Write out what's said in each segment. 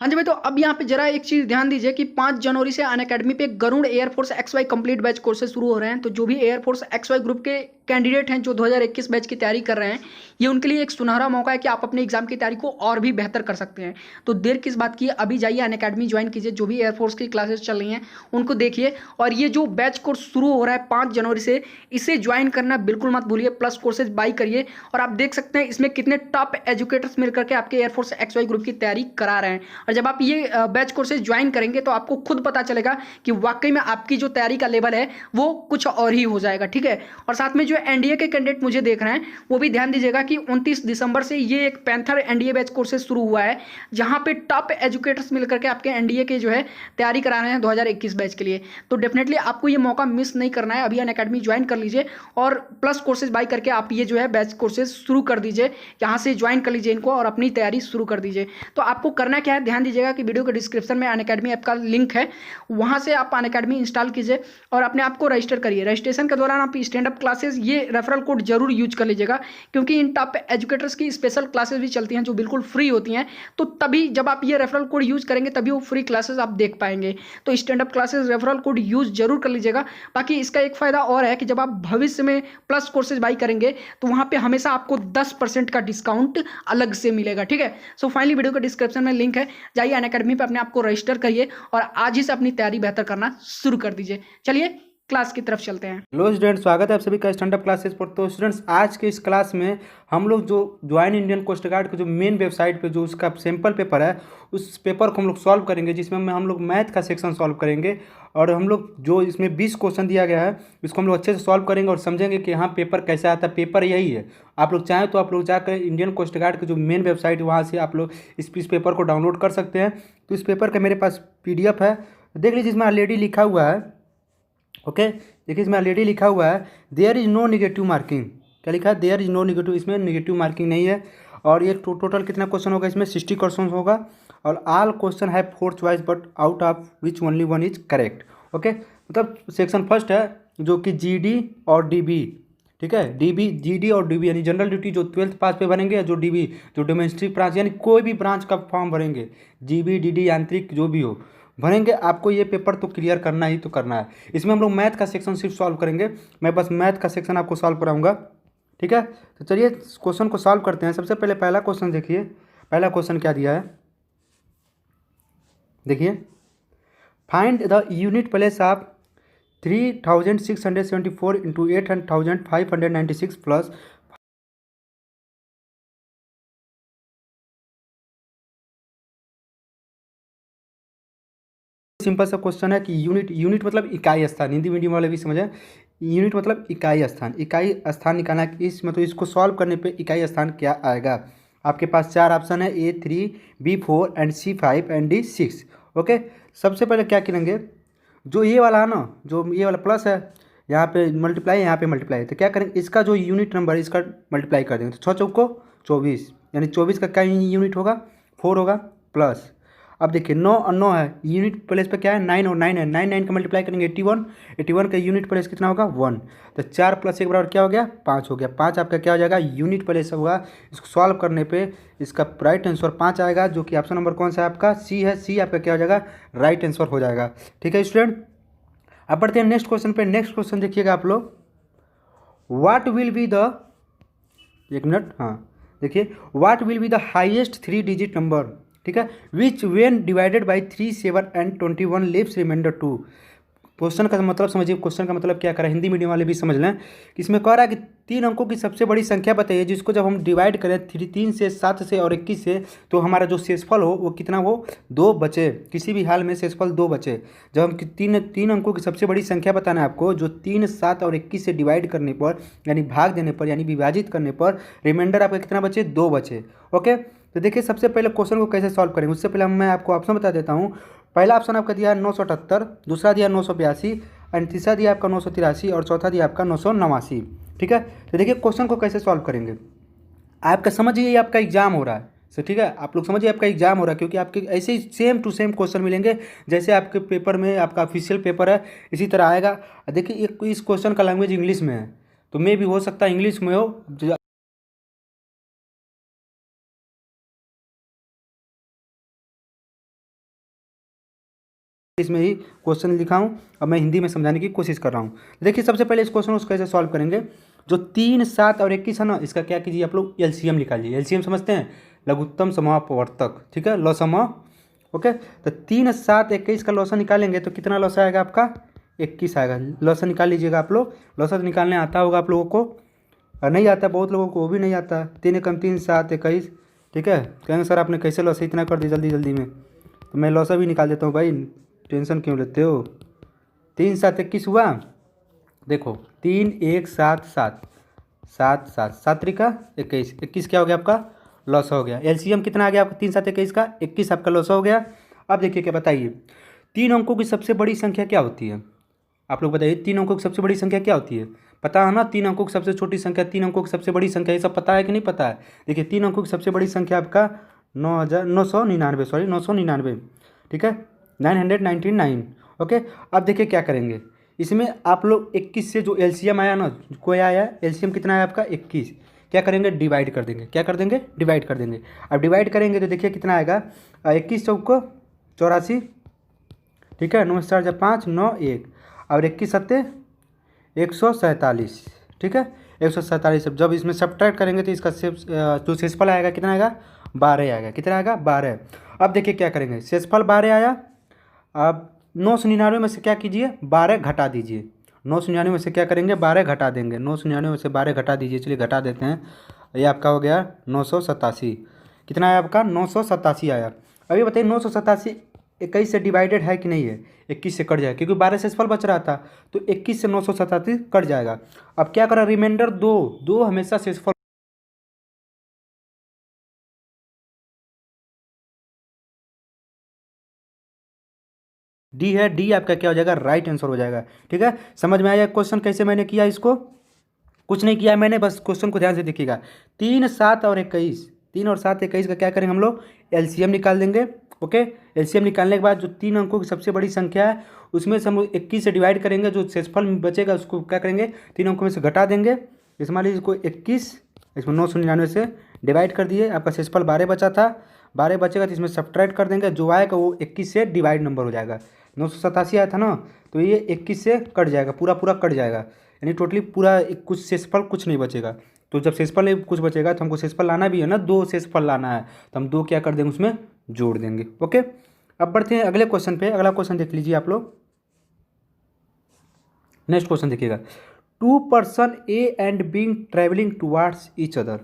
हाँ जी भाई, तो अब यहाँ पे जरा एक चीज ध्यान दीजिए कि 5 जनवरी से अनअकैडमी पे Garud air force X Y complete batch courses शुरू हो रहे हैं। तो जो भी एयरफोर्स एक्स वाई ग्रुप के कैंडिडेट हैं जो 2021 बैच की तैयारी कर रहे हैं, ये उनके लिए एक सुनहरा मौका है कि आप अपने एग्जाम की तैयारी को और भी बेहतर कर सकते हैं। तो देर किस बात की, अभी जाइए अनअकैडमी ज्वाइन कीजिए। जो भी एयरफोर्स की क्लासेस चल रही हैं उनको देखिए, और ये जो बैच कोर्स शुरू हो रहा है 5 जनवरी से, इसे ज्वाइन करना बिल्कुल मत भूलिए। प्लस कोर्सेज बाई करिए, और आप देख सकते हैं इसमें कितने टॉप एजुकेटर्स मिलकर के आपके एयरफोर्स एक्स वाई ग्रुप की तैयारी करा रहे हैं। और जब आप ये बैच कोर्सेज ज्वाइन करेंगे तो आपको खुद पता चलेगा कि वाकई में आपकी जो तैयारी का लेवल है वो कुछ और ही हो जाएगा। ठीक है, और साथ में जो एनडीए के कैंडिडेट मुझे देख रहे हैं वो भी ध्यान दीजिएगा कि 29 दिसंबर से ये एक पैंथर एनडीए बैच कोर्सेज शुरू हुआ है, जहां पे टॉप एजुकेटर्स मिलकर के आपके एनडीए के जो है तैयारी करा रहे हैं 2021 बैच के लिए। तो डेफिनेटली आपको ये मौका मिस नहीं करना है, अभी अनअकैडमी ज्वाइन कर लीजिए और प्लस कोर्सेज बाई करके आप ये जो है बैच कोर्सेज शुरू कर दीजिए। यहाँ से ज्वाइन कर लीजिए इनको और अपनी तैयारी शुरू कर दीजिए। तो आपको करना क्या है, ध्यान दीजिएगा कि वीडियो के डिस्क्रिप्शन में अनअकैडमी ऐप का लिंक है, वहां से आप अनअकैडमी इंस्टॉल कीजिए और अपने आप को रजिस्टर करिए। रजिस्ट्रेशन के दौरान आप स्टैंड अप क्लासेस ये रेफरल कोड जरूर यूज कर लीजिएगा, क्योंकि इन टॉप एजुकेटर्स की स्पेशल क्लासेस भी चलती हैं जो बिल्कुल फ्री होती हैं। तो तभी जब आप ये रेफरल कोड यूज करेंगे तभी वो फ्री क्लासेस आप देख पाएंगे। तो stand up classes referral code use जरूर कर लीजिएगा। बाकी इसका एक फायदा और है कि जब आप भविष्य में प्लस कोर्सेज बाई करेंगे तो वहां पे हमेशा आपको 10% का डिस्काउंट अलग से मिलेगा। ठीक है, सो फाइनली वीडियो के डिस्क्रिप्शन में लिंक है, जाइए अनअकैडमी पे अपने आप को रजिस्टर करिए और आज ही से अपनी तैयारी बेहतर करना शुरू कर दीजिए। चलिए क्लास की तरफ चलते हैं। हेलो स्टूडेंट्स, स्वागत है आप सभी का स्टैंड अप क्लासेस पर। तो स्टूडेंट्स, आज के इस क्लास में हम लोग जो ज्वाइन इंडियन कोस्ट गार्ड के जो मेन वेबसाइट पे जो उसका सैंपल पेपर है उस पेपर को हम लोग सॉल्व करेंगे, जिसमें हम लोग मैथ का सेक्शन सॉल्व करेंगे। और हम लोग जो इसमें 20 क्वेश्चन दिया गया है इसको हम लोग अच्छे से सॉल्व करेंगे और समझेंगे कि हाँ पेपर कैसे आता है। पेपर यही है, आप लोग चाहें तो आप लोग जाकर इंडियन कोस्ट गार्ड की जो मेन वेबसाइट है वहाँ से आप लोग इस पेपर को डाउनलोड कर सकते हैं। तो इस पेपर का मेरे पास PDF है, देख लीजिए। इसमें ऑलरेडी लिखा हुआ है, ओके देखिए इसमें ऑलरेडी लिखा हुआ है there is no negative marking. क्या लिखा है? देयर इज नो निगेटिव, इसमें निगेटिव मार्किंग नहीं है। और ये टोटल कितना क्वेश्चन होगा? इसमें 60 क्वेश्चन होगा और ऑल क्वेश्चन है 4 choice but out of which only one is correct. Okay, मतलब सेक्शन फर्स्ट है जो कि GD और DB, ठीक है, GD और DB यानी जनरल ड्यूटी जो 12th पास पे भरेंगे, जो DB जो डोमेस्टिक ब्रांच यानी कोई भी ब्रांच का फॉर्म भरेंगे, GB DD यांत्रिक जो भी हो भरेंगे, आपको ये पेपर तो क्लियर करना ही तो करना है। इसमें हम लोग मैथ का सेक्शन सिर्फ सॉल्व करेंगे, मैं बस मैथ का सेक्शन आपको सॉल्व कराऊंगा। ठीक है, तो चलिए क्वेश्चन को सॉल्व करते हैं। सबसे पहले पहला क्वेश्चन देखिए, पहला क्वेश्चन क्या दिया है, देखिए। Find the unit place of 3674 into 8596 plus. Simple सा क्वेश्चन है कि यूनिट मतलब इकाई स्थान, हिंदी मीडियम वाले भी समझे। यूनिट मतलब इकाई स्थान, इकाई स्थान निकालना है। इस मतलब इसको सॉल्व करने पे इकाई स्थान क्या आएगा? आपके पास 4 ऑप्शन है, A3, B4 and C5 and D6। Okay, सबसे पहले क्या करेंगे, जो ये वाला है ना, जो ये वाला प्लस है, यहाँ पे मल्टीप्लाई, यहाँ पे मल्टीप्लाई है, तो क्या करेंगे इसका जो यूनिट नंबर है इसका मल्टीप्लाई कर देंगे। तो 6 चौको 24, यानी 24 का क्या यूनिट होगा? 4 होगा। प्लस अब देखिए 9 और 9 है, यूनिट प्लेस पे क्या है? 9 और 9 है, 9 का मल्टीप्लाई करेंगे 81, 81 का यूनिट प्लेस कितना होगा? 1। तो 4 + 1 बराबर क्या हो गया? 5 हो गया। 5 आपका क्या हो जाएगा? यूनिट प्लेस होगा। इसको सॉल्व करने पे इसका राइट आंसर 5 आएगा, जो कि ऑप्शन नंबर कौन सा है आपका? C है। C आपका क्या हो जाएगा? राइट आंसर हो जाएगा। ठीक है स्टूडेंट, अब बढ़ते हैं नेक्स्ट क्वेश्चन पे। नेक्स्ट क्वेश्चन देखिएगा आप लोग, व्हाट विल बी द, एक मिनट, हाँ देखिए, what will be the highest 3 digit number, ठीक है, which when divided by 3, 7 and 21 leaves remainder 2। Question का मतलब समझिए, क्वेश्चन का मतलब क्या कर रहा है, हिंदी मीडियम वाले भी समझ लें। कि इसमें कह रहा है कि 3 अंकों की सबसे बड़ी संख्या बताइए जिसको जब हम डिवाइड करें 3 से, 7 से और 21 से, तो हमारा जो शेषफल हो वो कितना हो? 2 बचे। किसी भी हाल में शेषफल 2 बचे। जब हम तीन अंकों की सबसे बड़ी संख्या बताना है आपको, जो 3, 7 और 21 से डिवाइड करने पर यानी भाग देने पर यानी विभाजित करने पर रिमाइंडर आपका कितना बचे? 2 बचे। ओके, तो देखिए सबसे पहले क्वेश्चन को कैसे सॉल्व करेंगे उससे पहले मैं आपको ऑप्शन बता देता हूँ। पहला ऑप्शन आपका दिया है 978, दूसरा दिया 982 एंड तीसरा दिया आपका 983 और चौथा दिया आपका 989। ठीक है, तो देखिए क्वेश्चन को कैसे सॉल्व करेंगे। आपका समझिए ये आपका एग्जाम हो रहा है, सो ठीक है, आप लोग समझिए आपका एग्जाम हो रहा है, क्योंकि आपके ऐसे ही सेम टू सेम क्वेश्चन मिलेंगे जैसे आपके पेपर में, आपका ऑफिशियल पेपर है इसी तरह आएगा। देखिए इस क्वेश्चन का लैंग्वेज इंग्लिश में है, तो मे भी हो सकता है इंग्लिश में हो। इसमें ही क्वेश्चन लिखा हूँ और मैं हिंदी में समझाने की कोशिश कर रहा हूँ। देखिए सबसे पहले इस क्वेश्चन को कैसे सॉल्व करेंगे। जो 3, 7 और 21 है ना, इसका क्या कीजिए आप लोग एलसीएम निकालिए। एलसीएम समझते हैं, लघुत्तम समापवर्तक, ठीक है, लॉसम। ओके, तो 3, 7, 21 का लॉसा निकालेंगे तो कितना लॉसा आएगा आपका 21 आएगा। लॉसा निकाल लीजिएगा आप लोग। लॉसा निकालने आता होगा आप लोगों को, और नहीं आता बहुत लोगों को, वो भी नहीं आता। 3 एकम 3, 7, 21, ठीक है। कहेंगे सर आपने कैसे लॉसा इतना कर दिया जल्दी जल्दी में, तो मैं लॉसा भी निकाल देता हूँ भाई, टेंशन क्यों लेते हो। 3, 7, 21 हुआ। देखो 3, 1, 7, 7, 7, 7, 7 त्रिका 21, 21 क्या हो गया आपका लॉसा हो गया। एलसीएम कितना आ गया आपका 3, 7, 21 का 21 आपका लॉसा हो गया। अब देखिए क्या बताइए, 3 अंकों की सबसे बड़ी संख्या क्या होती है। आप लोग बताइए 3 अंकों की सबसे बड़ी संख्या क्या होती है। पता है ना, 3 अंकों की सबसे छोटी संख्या, 3 अंकों की सबसे बड़ी संख्या, ये सब पता है कि नहीं पता है। देखिए 3 अंकों की सबसे बड़ी संख्या आपका 999, ठीक है, 999। ओके, अब देखिए क्या करेंगे इसमें आप लोग 21 से जो एलसीएम आया ना, कोई आया एलसीएम कितना आया आपका 21, क्या करेंगे डिवाइड कर देंगे। क्या कर देंगे डिवाइड कर देंगे। अब डिवाइड करेंगे तो देखिए कितना आएगा 21 चौक को 84, ठीक है, 9 4 5 9 1 और 21 सत्ते 147, ठीक है, 147। जब इसमें सब्ट्रैक्ट करेंगे तो इसका जो शेषफल आएगा कितना आएगा 12 आएगा। कितना आएगा 12। अब देखिए क्या करेंगे, शेषफल 12 आया। अब 999 में से क्या कीजिए 12 घटा दीजिए। 999 में से क्या करेंगे 12 घटा देंगे। 999 में से 12 घटा दीजिए, चलिए घटा देते हैं। ये आपका हो गया 987। कितना आया आपका 987 आया। अभी बताइए 987 21 से डिवाइडेड है कि नहीं है। 21 से कट जाएगा क्योंकि 12 शेषफल बच रहा था, तो 21 से 987 कट जाएगा। अब क्या करा रिमाइंडर 2 हमेशा शेषफल डी है। डी आपका क्या हो जाएगा राइट आंसर हो जाएगा। ठीक है, समझ में आया क्वेश्चन कैसे मैंने किया इसको। कुछ नहीं किया मैंने, बस क्वेश्चन को ध्यान से देखिएगा। 3, 7 और 21, 3 और 7 21 का क्या करेंगे हम लोग एलसीएम निकाल देंगे। ओके, एलसीएम निकालने के बाद जो 3 अंकों की सबसे बड़ी संख्या है उसमें से हम लोग 21 से डिवाइड करेंगे। जो शेषफल बचेगा उसको क्या करेंगे 3 अंकों में से घटा देंगे। इस मान लीजिए इसको 21, इसमें 999 से डिवाइड कर दिए। आपका शेषफल 12 बचा था, 12 बचेगा तो इसमें सब्ट्रैक्ट कर देंगे। जो आएगा वो 21 से डिवाइड नंबर हो जाएगा। 987 आया था ना, तो ये 21 से कट जाएगा, पूरा पूरा कट जाएगा, यानी टोटली पूरा कुछ शेषफल कुछ नहीं बचेगा। तो जब शेषफल कुछ बचेगा तो हमको शेषफल लाना भी है ना, 2 शेषफल लाना है, तो हम 2 क्या कर देंगे उसमें जोड़ देंगे। ओके, अब बढ़ते हैं अगले क्वेश्चन पे। अगला क्वेश्चन देख लीजिए आप लोग। नेक्स्ट क्वेश्चन देखिएगा। 2 person A and B travelling towards each other.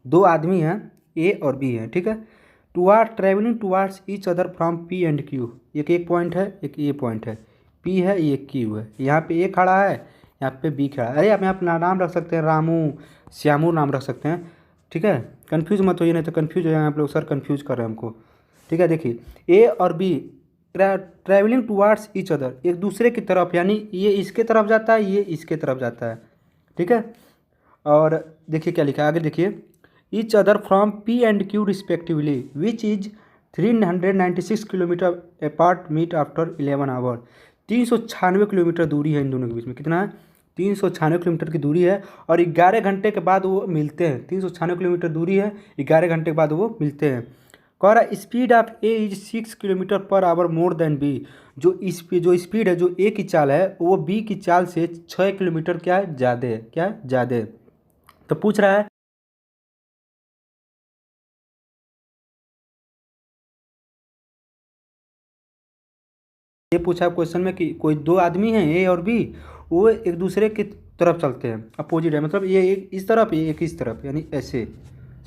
2 आदमी हैं ए और बी हैं, ठीक है, travelling towards each other from P and Q. एक पॉइंट है, एक ये पॉइंट है, पी है ये क्यू है। यहाँ पे ए खड़ा है, यहाँ पे बी खड़ा है। अरे आप यहाँ अपना नाम रख सकते हैं, रामू श्यामू नाम रख सकते हैं, ठीक है, कन्फ्यूज मत होइए, नहीं तो कन्फ्यूज हो जाए आप लोग, सर कन्फ्यूज कर रहे हैं हमको। ठीक है, देखिए ए और be travelling towards each other, एक दूसरे की तरफ, यानी ये इसके तरफ जाता है, ये इसके तरफ जाता है, ठीक है। और देखिए क्या लिखा है आगे, देखिए each other from P and Q respectively which is 396 kilometre apart meet after 11 hour. 396 kilometre दूरी है इन दोनों के बीच में। कितना है 396 किलोमीटर की दूरी है, और 11 घंटे के बाद वो मिलते हैं। 396 किलोमीटर दूरी है, 11 घंटे के बाद वो मिलते हैं। कह रहा speed of A is 6 kilometre per hour more than B. जो स्पीड है, जो ए की चाल है, वो बी की चाल से 6 किलोमीटर क्या है ज़्यादा है, क्या है ज़्यादा है। तो पूछ रहा है ये पूछा क्वेश्चन में कि कोई 2 आदमी हैं ए और बी, वो एक दूसरे की तरफ चलते हैं, अपोजिट है, मतलब ये एक इस तरफ, ये एक इस तरफ, यानी ऐसे,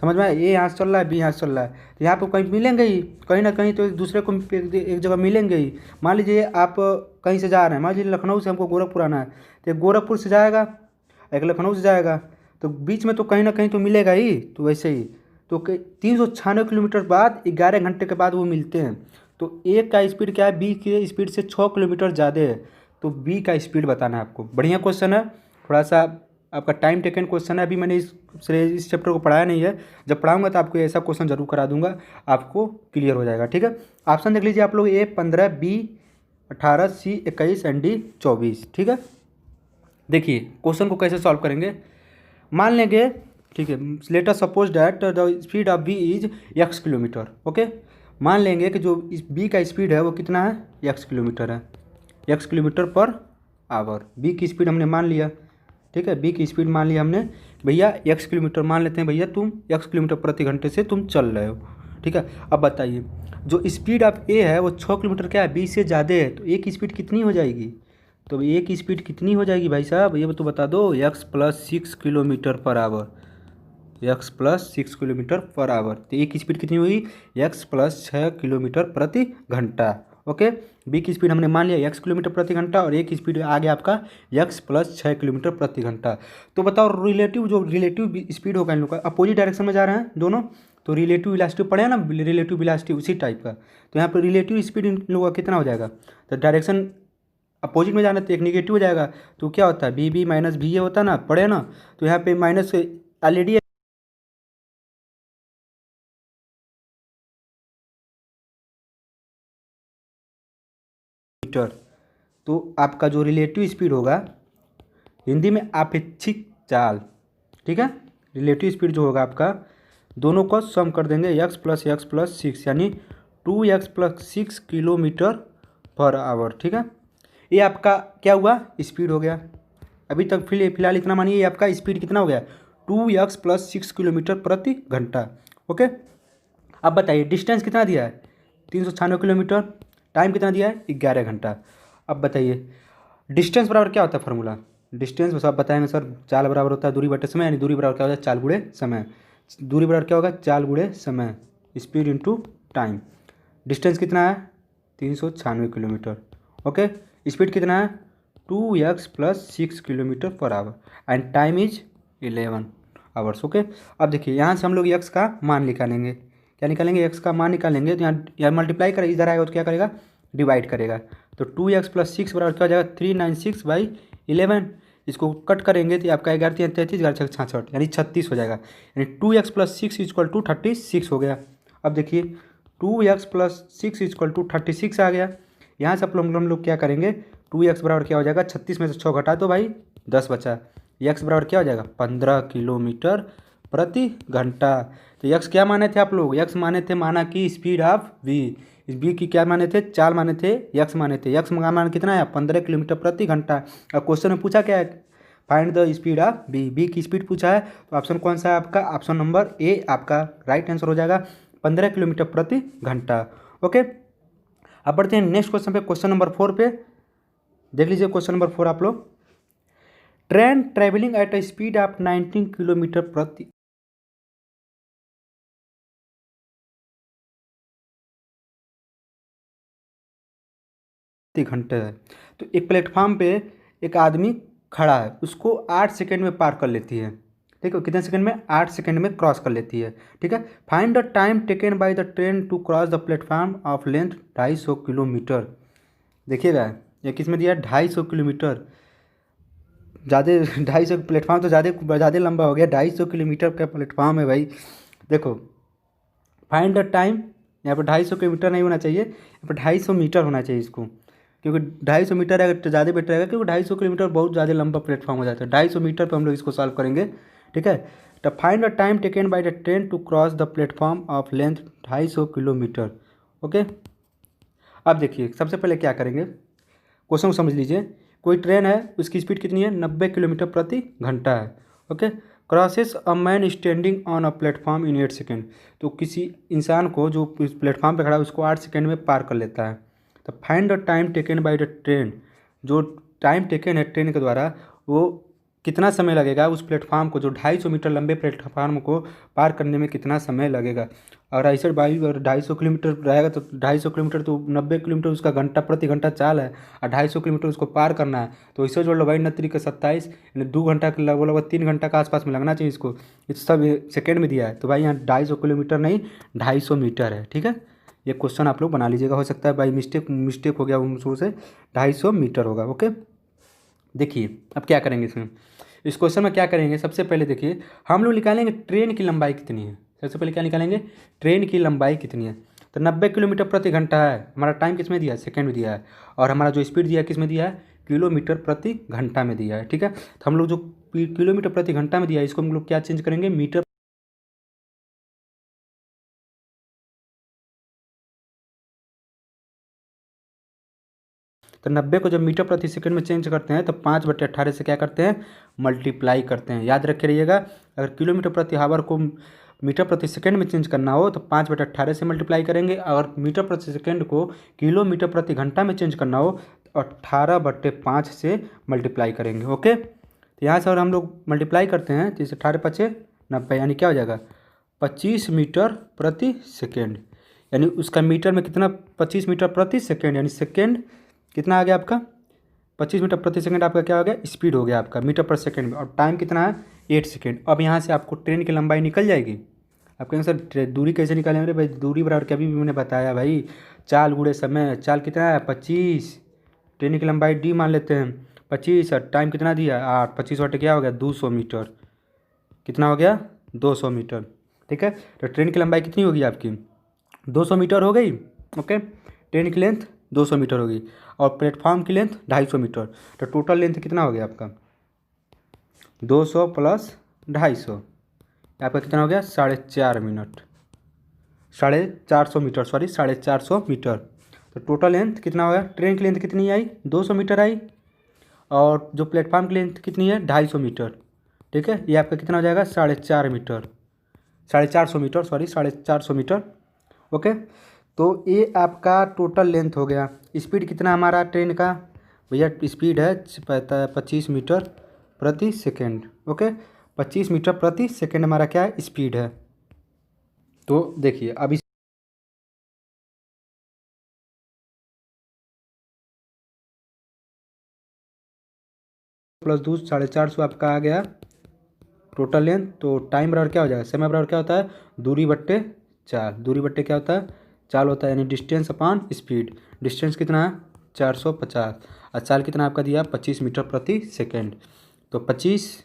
समझ में आया। ए यहाँ से चल रहा है, बी यहाँ से चल रहा है, तो यहाँ पर कहीं मिलेंगे ही, कहीं ना कहीं तो एक दूसरे को एक जगह मिलेंगे ही। मान लीजिए आप कहीं से जा रहे हैं, मान लीजिए लखनऊ से हमको गोरखपुर आना है, तो एक गोरखपुर से जाएगा, एक लखनऊ से जाएगा, तो बीच में तो कहीं ना कहीं तो मिलेगा ही। तो वैसे ही तो 396 किलोमीटर बाद 11 घंटे के बाद वो मिलते हैं। तो ए का स्पीड क्या है, बी की स्पीड से 6 किलोमीटर ज़्यादा है, तो बी का स्पीड बताना है आपको। बढ़िया क्वेश्चन है, थोड़ा सा आपका टाइम टेकन क्वेश्चन है। अभी मैंने इस चैप्टर को पढ़ाया नहीं है, जब पढ़ाऊंगा तो आपको ऐसा क्वेश्चन जरूर करा दूंगा, आपको क्लियर हो जाएगा। ठीक है, ऑप्शन देख लीजिए आप लोग, ए 15, बी 18, सी 21 एंड डी 24। ठीक है, देखिए क्वेश्चन को कैसे सॉल्व करेंगे। मान लेंगे, ठीक है, let us suppose that the speed of B is x kilometre. Okay, मान लेंगे कि जो इस बी का स्पीड है वो कितना है, एक्स किलोमीटर है, X kilometre per hour. B की स्पीड हमने मान लिया, ठीक है, बी की स्पीड मान लिया हमने, भैया एक्स किलोमीटर मान लेते हैं, भैया तुम एक्स किलोमीटर प्रति घंटे से तुम चल रहे हो, ठीक है। अब बताइए जो स्पीड ऑफ ए है वो 6 किलोमीटर क्या है, बी से ज़्यादा है, तो ए की स्पीड कितनी हो जाएगी, तो ए की स्पीड कितनी हो जाएगी भाई साहब, ये तो बता दो, x plus 6 kilometre per our, x plus 6 kilometre per our. तो ए की स्पीड कितनी हुई, एक्स प्लस 6 किलोमीटर प्रति घंटा। ओके, बी की स्पीड हमने मान लिया एक्स किलोमीटर प्रति घंटा और ए की स्पीड आ गया आपका एक्स प्लस 6 किलोमीटर प्रति घंटा। तो बताओ रिलेटिव, जो रिलेटिव स्पीड होगा इन लोग का, अपोजिट डायरेक्शन में जा रहे हैं दोनों, तो रिलेटिव वेलोसिटी पढ़े हैं ना, रिलेटिव वेलोसिटी उसी टाइप का। तो यहाँ पर रिलेटिव स्पीड इन लोगों का कितना हो जाएगा, तो डायरेक्शन अपोजिट में जाना तो एक निगेटिव हो जाएगा, तो क्या होता है बी बी माइनस भी, ये होता है ना, पढ़े ना। तो यहाँ पे माइनस ऑलरेडी मीटर, तो आपका जो रिलेटिव स्पीड होगा, हिंदी में आपेक्षिक चाल, ठीक है, रिलेटिव स्पीड जो होगा आपका, दोनों को सम कर देंगे, एक्स प्लस 6 यानी 2x+6 किलोमीटर पर आवर, ठीक है। ये आपका क्या हुआ, स्पीड हो गया। अभी तक फिलहाल इतना मानिए, ये आपका स्पीड कितना हो गया, 2x+6 किलोमीटर प्रति घंटा। ओके, अब बताइए डिस्टेंस कितना दिया है, 396 किलोमीटर, टाइम कितना दिया है, 11 घंटा। अब बताइए डिस्टेंस बराबर क्या होता है फार्मूला, डिस्टेंस बस आप बताएंगे सर, चाल बराबर होता है दूरी बटे समय, यानी दूरी बराबर क्या होता है, चाल गुणे समय। दूरी बराबर क्या होगा, चाल गुणे समय, स्पीड इंटू टाइम। डिस्टेंस कितना है, 396 किलोमीटर। ओके, स्पीड कितना है, 2x+6 kilometre per our and time is 11 hours. Okay, अब देखिए यहाँ से हम लोग x का मान निकालेंगे, क्या निकालेंगे, x का मान निकालेंगे, तो यहाँ मल्टीप्लाई करेगा, इधर आएगा तो क्या करेगा, डिवाइड करेगा, तो 2x+6 बराबर क्या हो जाएगा, 396/11। इसको कट करेंगे तो आपका 11×3=33, 11×6=66, यानी 36 हो जाएगा, यानी 2x+6 = 36 हो गया। अब देखिए 2x+6 = 36 आ गया। यहाँ से हम लोग क्या करेंगे, 2x बराबर क्या हो जाएगा, 36 में से 6 घटा तो भाई 10 बचा, x बराबर क्या हो जाएगा, 15 किलोमीटर प्रति घंटा। तो x क्या माने थे आप लोग, x माने थे, माना कि स्पीड ऑफ v, इस बी की क्या माने थे, चाल माने थे, यक्स माने थे, यक्स का मान कितना है, 15 किलोमीटर प्रति घंटा। अब क्वेश्चन में पूछा क्या है, find the speed of B, B की स्पीड पूछा है, तो ऑप्शन कौन सा है आपका, ऑप्शन नंबर ए आपका राइट आंसर हो जाएगा, 15 किलोमीटर प्रति घंटा। ओके, अब बढ़ते हैं नेक्स्ट क्वेश्चन पे, क्वेश्चन नंबर 4 पे देख लीजिए। क्वेश्चन नंबर 4 आप लोग, train travelling at a speed of 19 kilometre प्रति घंटे है। तो एक प्लेटफॉर्म पे एक आदमी खड़ा है, उसको 8 सेकेंड में पार कर लेती है, ठीक है, कितने सेकंड में, 8 सेकंड में क्रॉस कर लेती है, ठीक है। Find the time taken by the train to cross the platform of length 250 kilometre. देखिएगा ये किस में दिया है, 250 किलोमीटर, ज़्यादा 250 प्लेटफॉर्म तो ज़्यादा लंबा हो गया, 250 किलोमीटर का प्लेटफॉर्म है भाई। देखो फाइंड द टाइम, यहाँ पर 250 किलोमीटर नहीं होना चाहिए, यहाँ पर 250 मीटर होना चाहिए इसको, क्योंकि 250 मीटर अगर तो ज़्यादा बेटर रहेगा, क्योंकि 250 किलोमीटर बहुत ज़्यादा लंबा प्लेटफॉर्म हो जाता है। 250 मीटर पर हम लोग इसको सॉल्व करेंगे, ठीक है। तो find the time taken by the train to cross the platform of length 250 kilometre. Okay, अब देखिए सबसे पहले क्या करेंगे, क्वेश्चन को समझ लीजिए। कोई ट्रेन है, उसकी स्पीड कितनी है, 90 किलोमीटर प्रति घंटा है। Okay, crosses a man standing on a platform in 8 second, तो किसी इंसान को जो प्लेटफॉर्म पे खड़ा है उसको 8 सेकेंड में पार कर लेता है। तो find the time taken by the train, जो टाइम टेकन है ट्रेन के द्वारा, वो कितना समय लगेगा उस प्लेटफॉर्म को, जो 250 मीटर लंबे प्लेटफॉर्म को पार करने में कितना समय लगेगा। और ऐसे बाई अगर 250 किलोमीटर रहेगा तो 250 किलोमीटर तो 90 किलोमीटर उसका घंटा प्रति घंटा चाल है, और 250 किलोमीटर उसको पार करना है, तो इसे जोड़ लो भाई 9×3=27, यानी 2 घंटा के लगभग 3 घंटा का आसपास में लगना चाहिए इसको, इस सब सेकेंड में दिया है। तो भाई यहाँ 250 किलोमीटर नहीं 250 मीटर है, ठीक है। ये क्वेश्चन आप लोग बना लीजिएगा, हो सकता है भाई मिस्टेक हो गया उन शुरू से, 250 मीटर होगा। ओके, देखिए अब क्या करेंगे इसमें, इस क्वेश्चन में क्या करेंगे, सबसे पहले देखिए हम लोग निकालेंगे ट्रेन की लंबाई कितनी है। सबसे पहले क्या निकालेंगे, ट्रेन की लंबाई कितनी है। तो 90 किलोमीटर प्रति घंटा है, हमारा टाइम किस में दिया है, सेकंड में दिया है, और हमारा जो स्पीड दिया है किस में दिया है, किलोमीटर प्रति घंटा में दिया है, ठीक है। तो हम लोग जो किलोमीटर प्रति घंटा में दिया है इसको हम लोग क्या चेंज करेंगे, मीटर तो 90 को जब मीटर प्रति सेकंड में चेंज करते हैं तो 5/18 से क्या करते हैं, मल्टीप्लाई करते हैं। याद रखे रहिएगा, अगर किलोमीटर प्रति आवर को मीटर प्रति सेकंड में चेंज करना हो तो 5/18 से मल्टीप्लाई करेंगे। अगर मीटर प्रति सेकंड को किलोमीटर प्रति घंटा में चेंज करना हो तो 18/5 से मल्टीप्लाई करेंगे। ओके, तो यहाँ से अगर हम लोग मल्टीप्लाई करते हैं तो इसे 18×5 = 90, यानी क्या हो जाएगा 25 मीटर प्रति सेकेंड। यानी उसका मीटर में कितना, 25 मीटर प्रति सेकेंड, यानी सेकेंड कितना आ गया आपका 25 मीटर प्रति सेकेंड आपका क्या हो गया, स्पीड हो गया आपका मीटर पर सेकेंड में, और टाइम कितना है 8 सेकेंड। अब यहाँ से आपको ट्रेन की लंबाई निकल जाएगी। आप कहेंगे सर दूरी कैसे निकालेंगे, भाई दूरी बराबर कभी भी मैंने बताया भाई, चाल गुणे समय। चाल कितना है 25, ट्रेन की लंबाई d मान लेते हैं 25, और टाइम कितना दिया 8, 25 बटे क्या हो गया 200 मीटर। कितना हो गया 200 मीटर। ठीक है, तो ट्रेन की लंबाई कितनी होगी आपकी 200 मीटर हो गई। ओके, ट्रेन की लेंथ 200 मीटर होगी और प्लेटफॉर्म की लेंथ 250 मीटर। तो टोटल लेंथ कितना हो गया आपका 200 + 250, आपका कितना हो गया 4.5 मिनट, 450 मीटर, सॉरी 450 मीटर। तो टोटल लेंथ कितना हो गया, ट्रेन की लेंथ कितनी आई 200 मीटर आई, और जो प्लेटफॉर्म की लेंथ कितनी है 250 मीटर। ठीक है, ये आपका कितना हो जाएगा 4.5 metre, 450 metre, sorry 450 metre. Okay, तो ये आपका टोटल लेंथ हो गया। स्पीड कितना हमारा ट्रेन का भैया, स्पीड है 25 मीटर प्रति सेकेंड। ओके, 25 मीटर प्रति सेकेंड हमारा क्या है स्पीड है। तो देखिए अब इस +2 450 आपका आ गया टोटल लेंथ। तो टाइम बराबर क्या हो जाएगा, समय बराबर क्या होता है दूरी बट्टे चाल, दूरी बट्टे क्या होता है चाल होता है, यानी डिस्टेंस अपॉन स्पीड। डिस्टेंस कितना है 450 और चाल कितना आपका दिया 25 मीटर प्रति सेकेंड। तो 25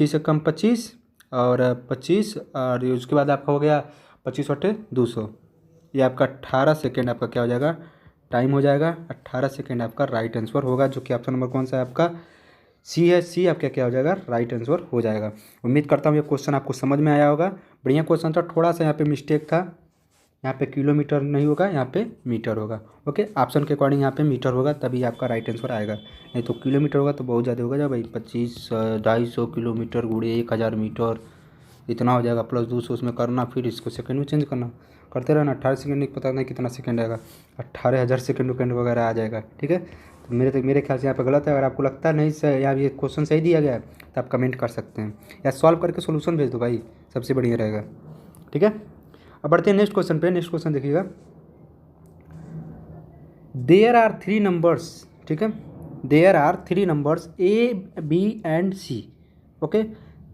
से कम 25 और 25 और उसके बाद आपका हो गया 25/200, ये आपका 18 सेकेंड आपका क्या हो जाएगा टाइम हो जाएगा। 18 सेकेंड आपका राइट आंसर होगा, जो कि ऑप्शन नंबर कौन सा है आपका सी है। सी आपका क्या हो जाएगा राइट आंसर हो जाएगा। उम्मीद करता हूँ ये क्वेश्चन आपको समझ में आया होगा। बढ़िया क्वेश्चन था, थोड़ा सा यहाँ पे मिस्टेक था, यहाँ पे किलोमीटर नहीं होगा, यहाँ पे मीटर होगा। ओके, ऑप्शन के अकॉर्डिंग यहाँ पे मीटर होगा तभी आपका राइट आंसर आएगा, नहीं तो किलोमीटर होगा तो बहुत ज़्यादा होगा जब भाई 250 किलोमीटर × 1000 मीटर इतना हो जाएगा, +200 उसमें करना, फिर इसको सेकंड में चेंज करना, करते रहना। 18 सेकंड नहीं पता नहीं कितना सेकंड आएगा, 18,000 सेकंड वगैरह आ जाएगा। ठीक है, तो मेरे ख्याल से यहाँ पे गलत है। अगर आपको लगता है नहीं सर यहाँ ये क्वेश्चन सही दिया गया है तो आप कमेंट कर सकते हैं या सॉल्व करके सोल्यूशन भेज दो भाई, सबसे बढ़िया रहेगा। ठीक है, अब बढ़ते हैं नेक्स्ट क्वेश्चन पे। नेक्स्ट क्वेश्चन देखिएगा, देयर आर 3 नंबर्स। ठीक है, there are 3 numbers A, B and C। Okay,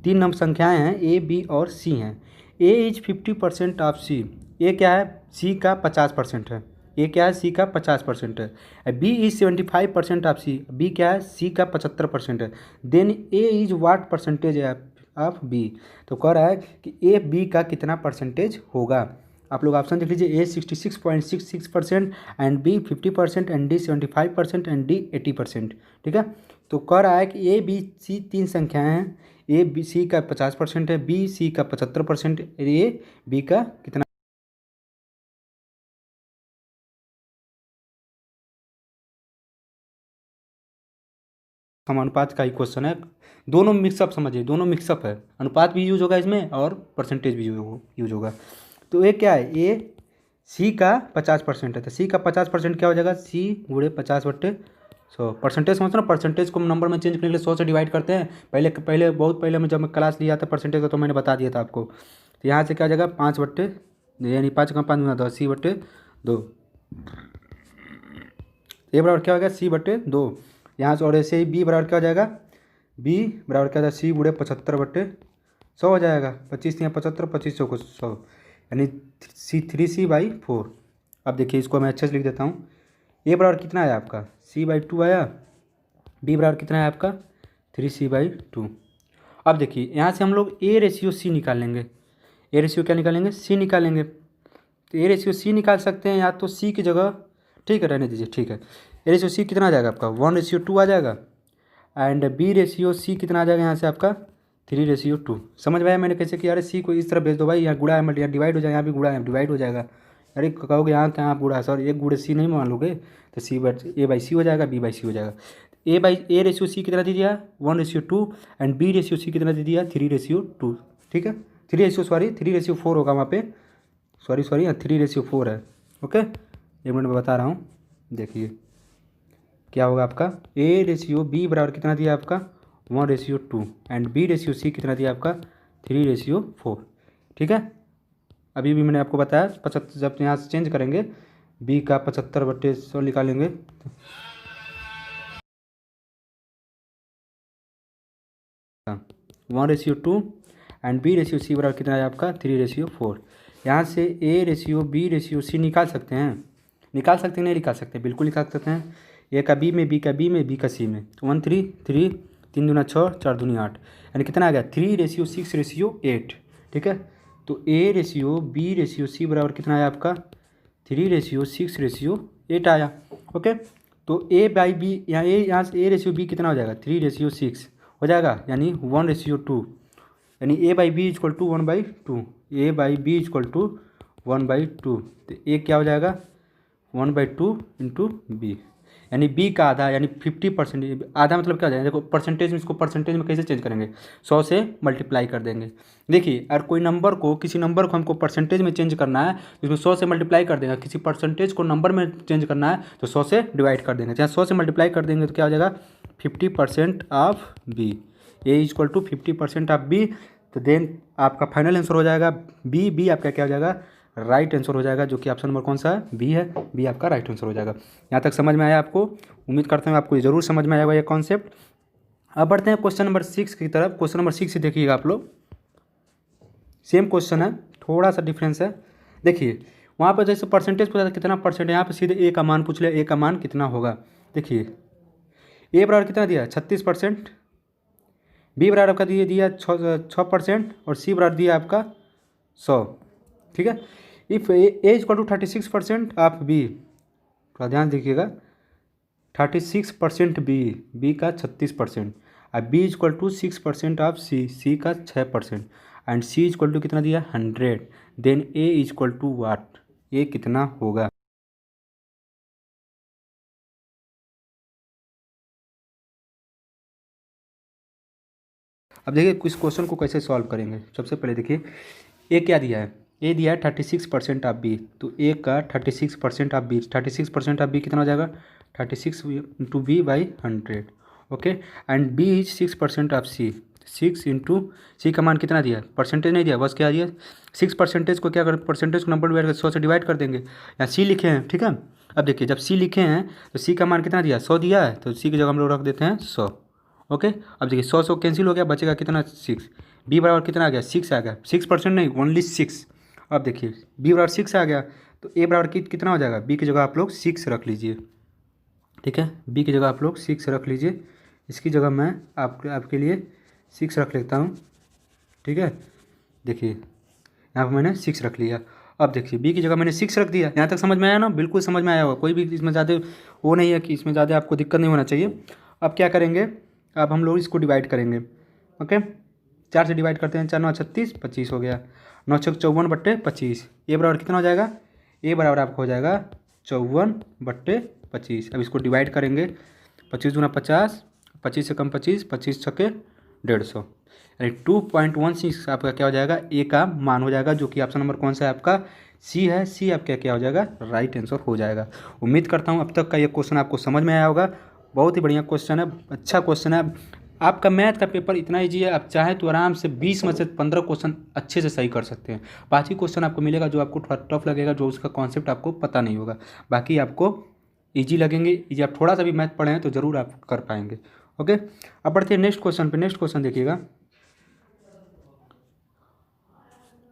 3 number संख्याएं हैं A, B और C हैं। A is 50% of C, A क्या है C का 50% है, ए क्या है C का 50% है। B is 75% of C, B क्या है C का 75% है। Then A is what percentage है ऑफ B, तो कह रहा है कि A B का कितना परसेंटेज होगा। आप लोग ऑप्शन देख लीजिए, A 66.66% and B 50% and D 75% and D 80%। ठीक है, तो कह रहा है कि A B C 3 संख्याएं हैं, A B C का 50% है, B C का 75%, A B का कितना अनुपात का ही क्वेश्चन है। दोनों मिक्सअप समझिए, दोनों मिक्सअप है, अनुपात भी यूज होगा इसमें और परसेंटेज भी यूज होगा। तो ये क्या है, ये C का 50% है, तो C का 50% क्या हो जाएगा C × 50/100। परसेंटेज समझते ना, परसेंटेज को नंबर में चेंज करने के लिए 100 से डिवाइड करते हैं। पहले बहुत पहले में जब मैं क्लास लिया था परसेंटेज का तो मैंने बता दिया था आपको। तो यहाँ से क्या हो जाएगा 5 यानी 5 का 5 × 10 C/2। ए बराबर क्या हो गया C/2 यहाँ से, और ऐसे ही B बराबर क्या हो जाएगा B बराबर क्या हो जाएगा C × 75/100 हो जाएगा। 25 या 75, 25 को 100 यानी 3C/4। अब देखिए इसको मैं अच्छे से लिख देता हूँ। ए बराबर कितना आया आपका C/2 आया, B बराबर कितना है आपका 3C/2। अब देखिए यहाँ से हम लोग A/C निकाल लेंगे। A/C क्या निकालेंगे C निकालेंगे। तो A/C निकाल सकते हैं, या तो C की जगह, ठीक है रहने दीजिए, ठीक है। A/C कितना आ जाएगा आपका 1/2 आ जाएगा, एंड B/C कितना आ जाएगा यहाँ से आपका 3/2। समझ में आया मैंने कैसे किया। अरे C को इस तरह भेज दो भाई, यहाँ गुड़ा है, यहाँ डिवाइड हो जाएगा, यहाँ भी गुड़ा है डिवाइड हो जाएगा, अरे कहोगे यहाँ कहाँ गुड़ा सर, एक गुड़े सी नहीं मान लोगे तो A/C हो जाएगा, B/C हो जाएगा। A रेशियो सी कितना दे दिया 1:2 एंड B रेशियो सी कितना दे दिया 3:2। ठीक है, 3:4 होगा वहाँ पे, सॉरी 3:4 है। ओके, 1 मिनट में बता रहा हूँ, देखिए क्या होगा आपका A रेशियो B बराबर कितना दिया आपका 1:2 एंड B रेशियो C कितना दिया आपका 3:4। ठीक है, अभी भी मैंने आपको बताया 75, जब यहाँ से चेंज करेंगे B का 75/100 निकालेंगे 1:2 एंड B रेशियो C बराबर कितना है आपका 3:4। यहाँ से A ratio B ratio C निकाल सकते हैं, नहीं निकाल सकते, बिल्कुल निकाल सकते हैं। A का B में, B का B में, B का C में, तो 1 3 3 3 दूना 6 4 दूनी 8, यानी कितना आ गया 3:6:8। ठीक है, तो A ratio B ratio C बराबर कितना आया आपका 3:6:8 आया। ओके, तो A/B यहाँ से A रेशियो B कितना हो जाएगा 3:6 हो जाएगा, यानी 1:2, यानी A/B equal to 1/2, A/B equal to 1/2, तो A क्या हो जाएगा 1/2 इंटू B, यानी B का आधा, यानी 50%। आधा मतलब क्या हो जाएगा, देखो परसेंटेज में, इसको परसेंटेज में कैसे चेंज करेंगे 100 से मल्टीप्लाई कर देंगे। देखिए अगर कोई नंबर को, किसी नंबर को हमको परसेंटेज में चेंज करना है तो इसमें 100 से मल्टीप्लाई कर देंगे, किसी परसेंटेज को नंबर में चेंज करना है तो 100 से डिवाइड कर देंगे। यहाँ 100 से मल्टीप्लाई कर देंगे तो क्या हो जाएगा 50% of B, A equal to 50% of B, तो देन आपका फाइनल आंसर हो जाएगा B आपका क्या हो जाएगा राइट आंसर हो जाएगा, जो कि ऑप्शन नंबर कौन सा है B है, B आपका राइट आंसर हो जाएगा। यहाँ तक समझ में आया आपको, उम्मीद करता हूँ आपको ये जरूर समझ में आएगा ये कॉन्सेप्ट। अब बढ़ते हैं क्वेश्चन नंबर 6 की तरफ। क्वेश्चन नंबर 6 से देखिएगा आप लोग, सेम क्वेश्चन है, थोड़ा सा डिफरेंस है। देखिए वहाँ पर जैसे परसेंटेज पूछा था कितना परसेंट, यहाँ पर सीधे A का मान पूछ लिया, A का मान कितना होगा। देखिए A बराबर कितना दिया 36%, B बराबर आपका दिया 6% और C बराबर दिया आपका 100। ठीक है, if A equal to 36% of B, थोड़ा ध्यान देखिएगा 36% B का 36%, अब B equal to 6% of C का 6% एंड C इक्वल टू कितना दिया 100, then A equal to what, A कितना होगा। अब देखिए इस क्वेश्चन को कैसे सॉल्व करेंगे। सबसे पहले देखिए A क्या दिया है, A दिया है 36% ऑफ B, तो A का 36% ऑफ B, 36% ऑफ B कितना हो जाएगा 36 into B/100। Okay, and B is 6% of C, 6 into C का मान कितना दिया, परसेंटेज नहीं दिया, बस क्या दिया 6% को क्या कर, परसेंटेज को नंबर डिवाइड कर 100 से डिवाइड कर देंगे, यहाँ C लिखे हैं। ठीक है, अब देखिए जब C लिखे हैं तो C का मान कितना दिया 100 दिया है, तो C की जगह हम लोग रख देते हैं 100। ओके, अब देखिए 100 कैंसिल हो गया, बचेगा कितना 6, B बराबर कितना आ गया 6 आ गया, 6% नहीं ओनली 6। अब देखिए B बराबर 6 आ गया, तो A बराबर कितना हो जाएगा, B की जगह आप लोग 6 रख लीजिए। ठीक है, B की जगह आप लोग 6 रख लीजिए, इसकी जगह मैं आपके लिए 6 रख लेता हूँ। ठीक है, देखिए यहाँ पर मैंने 6 रख लिया। अब देखिए B की जगह मैंने 6 रख दिया, यहाँ तक समझ में आया ना, बिल्कुल समझ में आया होगा, कोई भी इसमें ज़्यादा वो नहीं है कि इसमें ज़्यादा आपको दिक्कत नहीं होना चाहिए। अब क्या करेंगे, अब हम लोग इसको डिवाइड करेंगे। ओके, 4 से डिवाइड करते हैं, 4 9 36, 25 हो गया, 9 6 54/25। A बराबर कितना हो जाएगा, A बराबर आपको हो जाएगा 54/25। अब इसको डिवाइड करेंगे, 25 दूना 50, 25 से कम 25, 25 छक्के 150, यानी 2.16 आपका क्या हो जाएगा A का मान हो जाएगा, जो कि ऑप्शन नंबर कौन सा है आपका C है। C आपका क्या हो जाएगा राइट आंसर हो जाएगा। उम्मीद करता हूँ अब तक का ये क्वेश्चन आपको समझ में आया होगा, बहुत ही बढ़िया क्वेश्चन है, अच्छा क्वेश्चन है। आपका मैथ का पेपर इतना ईजी है, आप चाहें तो आराम से 20 में से 15 क्वेश्चन अच्छे से सही कर सकते हैं। बाकी क्वेश्चन आपको मिलेगा जो आपको थोड़ा टफ लगेगा, जो उसका कॉन्सेप्ट आपको पता नहीं होगा, बाकी आपको ईजी लगेंगे। ईजी आप थोड़ा सा भी मैथ पढ़े हैं तो ज़रूर आप कर पाएंगे। ओके, अब बढ़ते हैं नेक्स्ट क्वेश्चन पे। नेक्स्ट क्वेश्चन देखिएगा।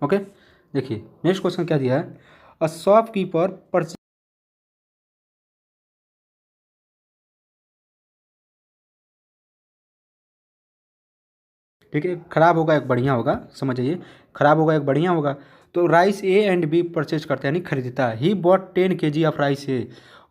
ओके, देखिए नेक्स्ट क्वेश्चन क्या दिया है, अ शॉपकीपर परचेज, ठीक है, खराब होगा एक बढ़िया होगा, समझ आइए, खराब होगा एक बढ़िया होगा। तो rice A and B purchase करते हैं, यानी खरीदता है। He bought 10 kg of rice A,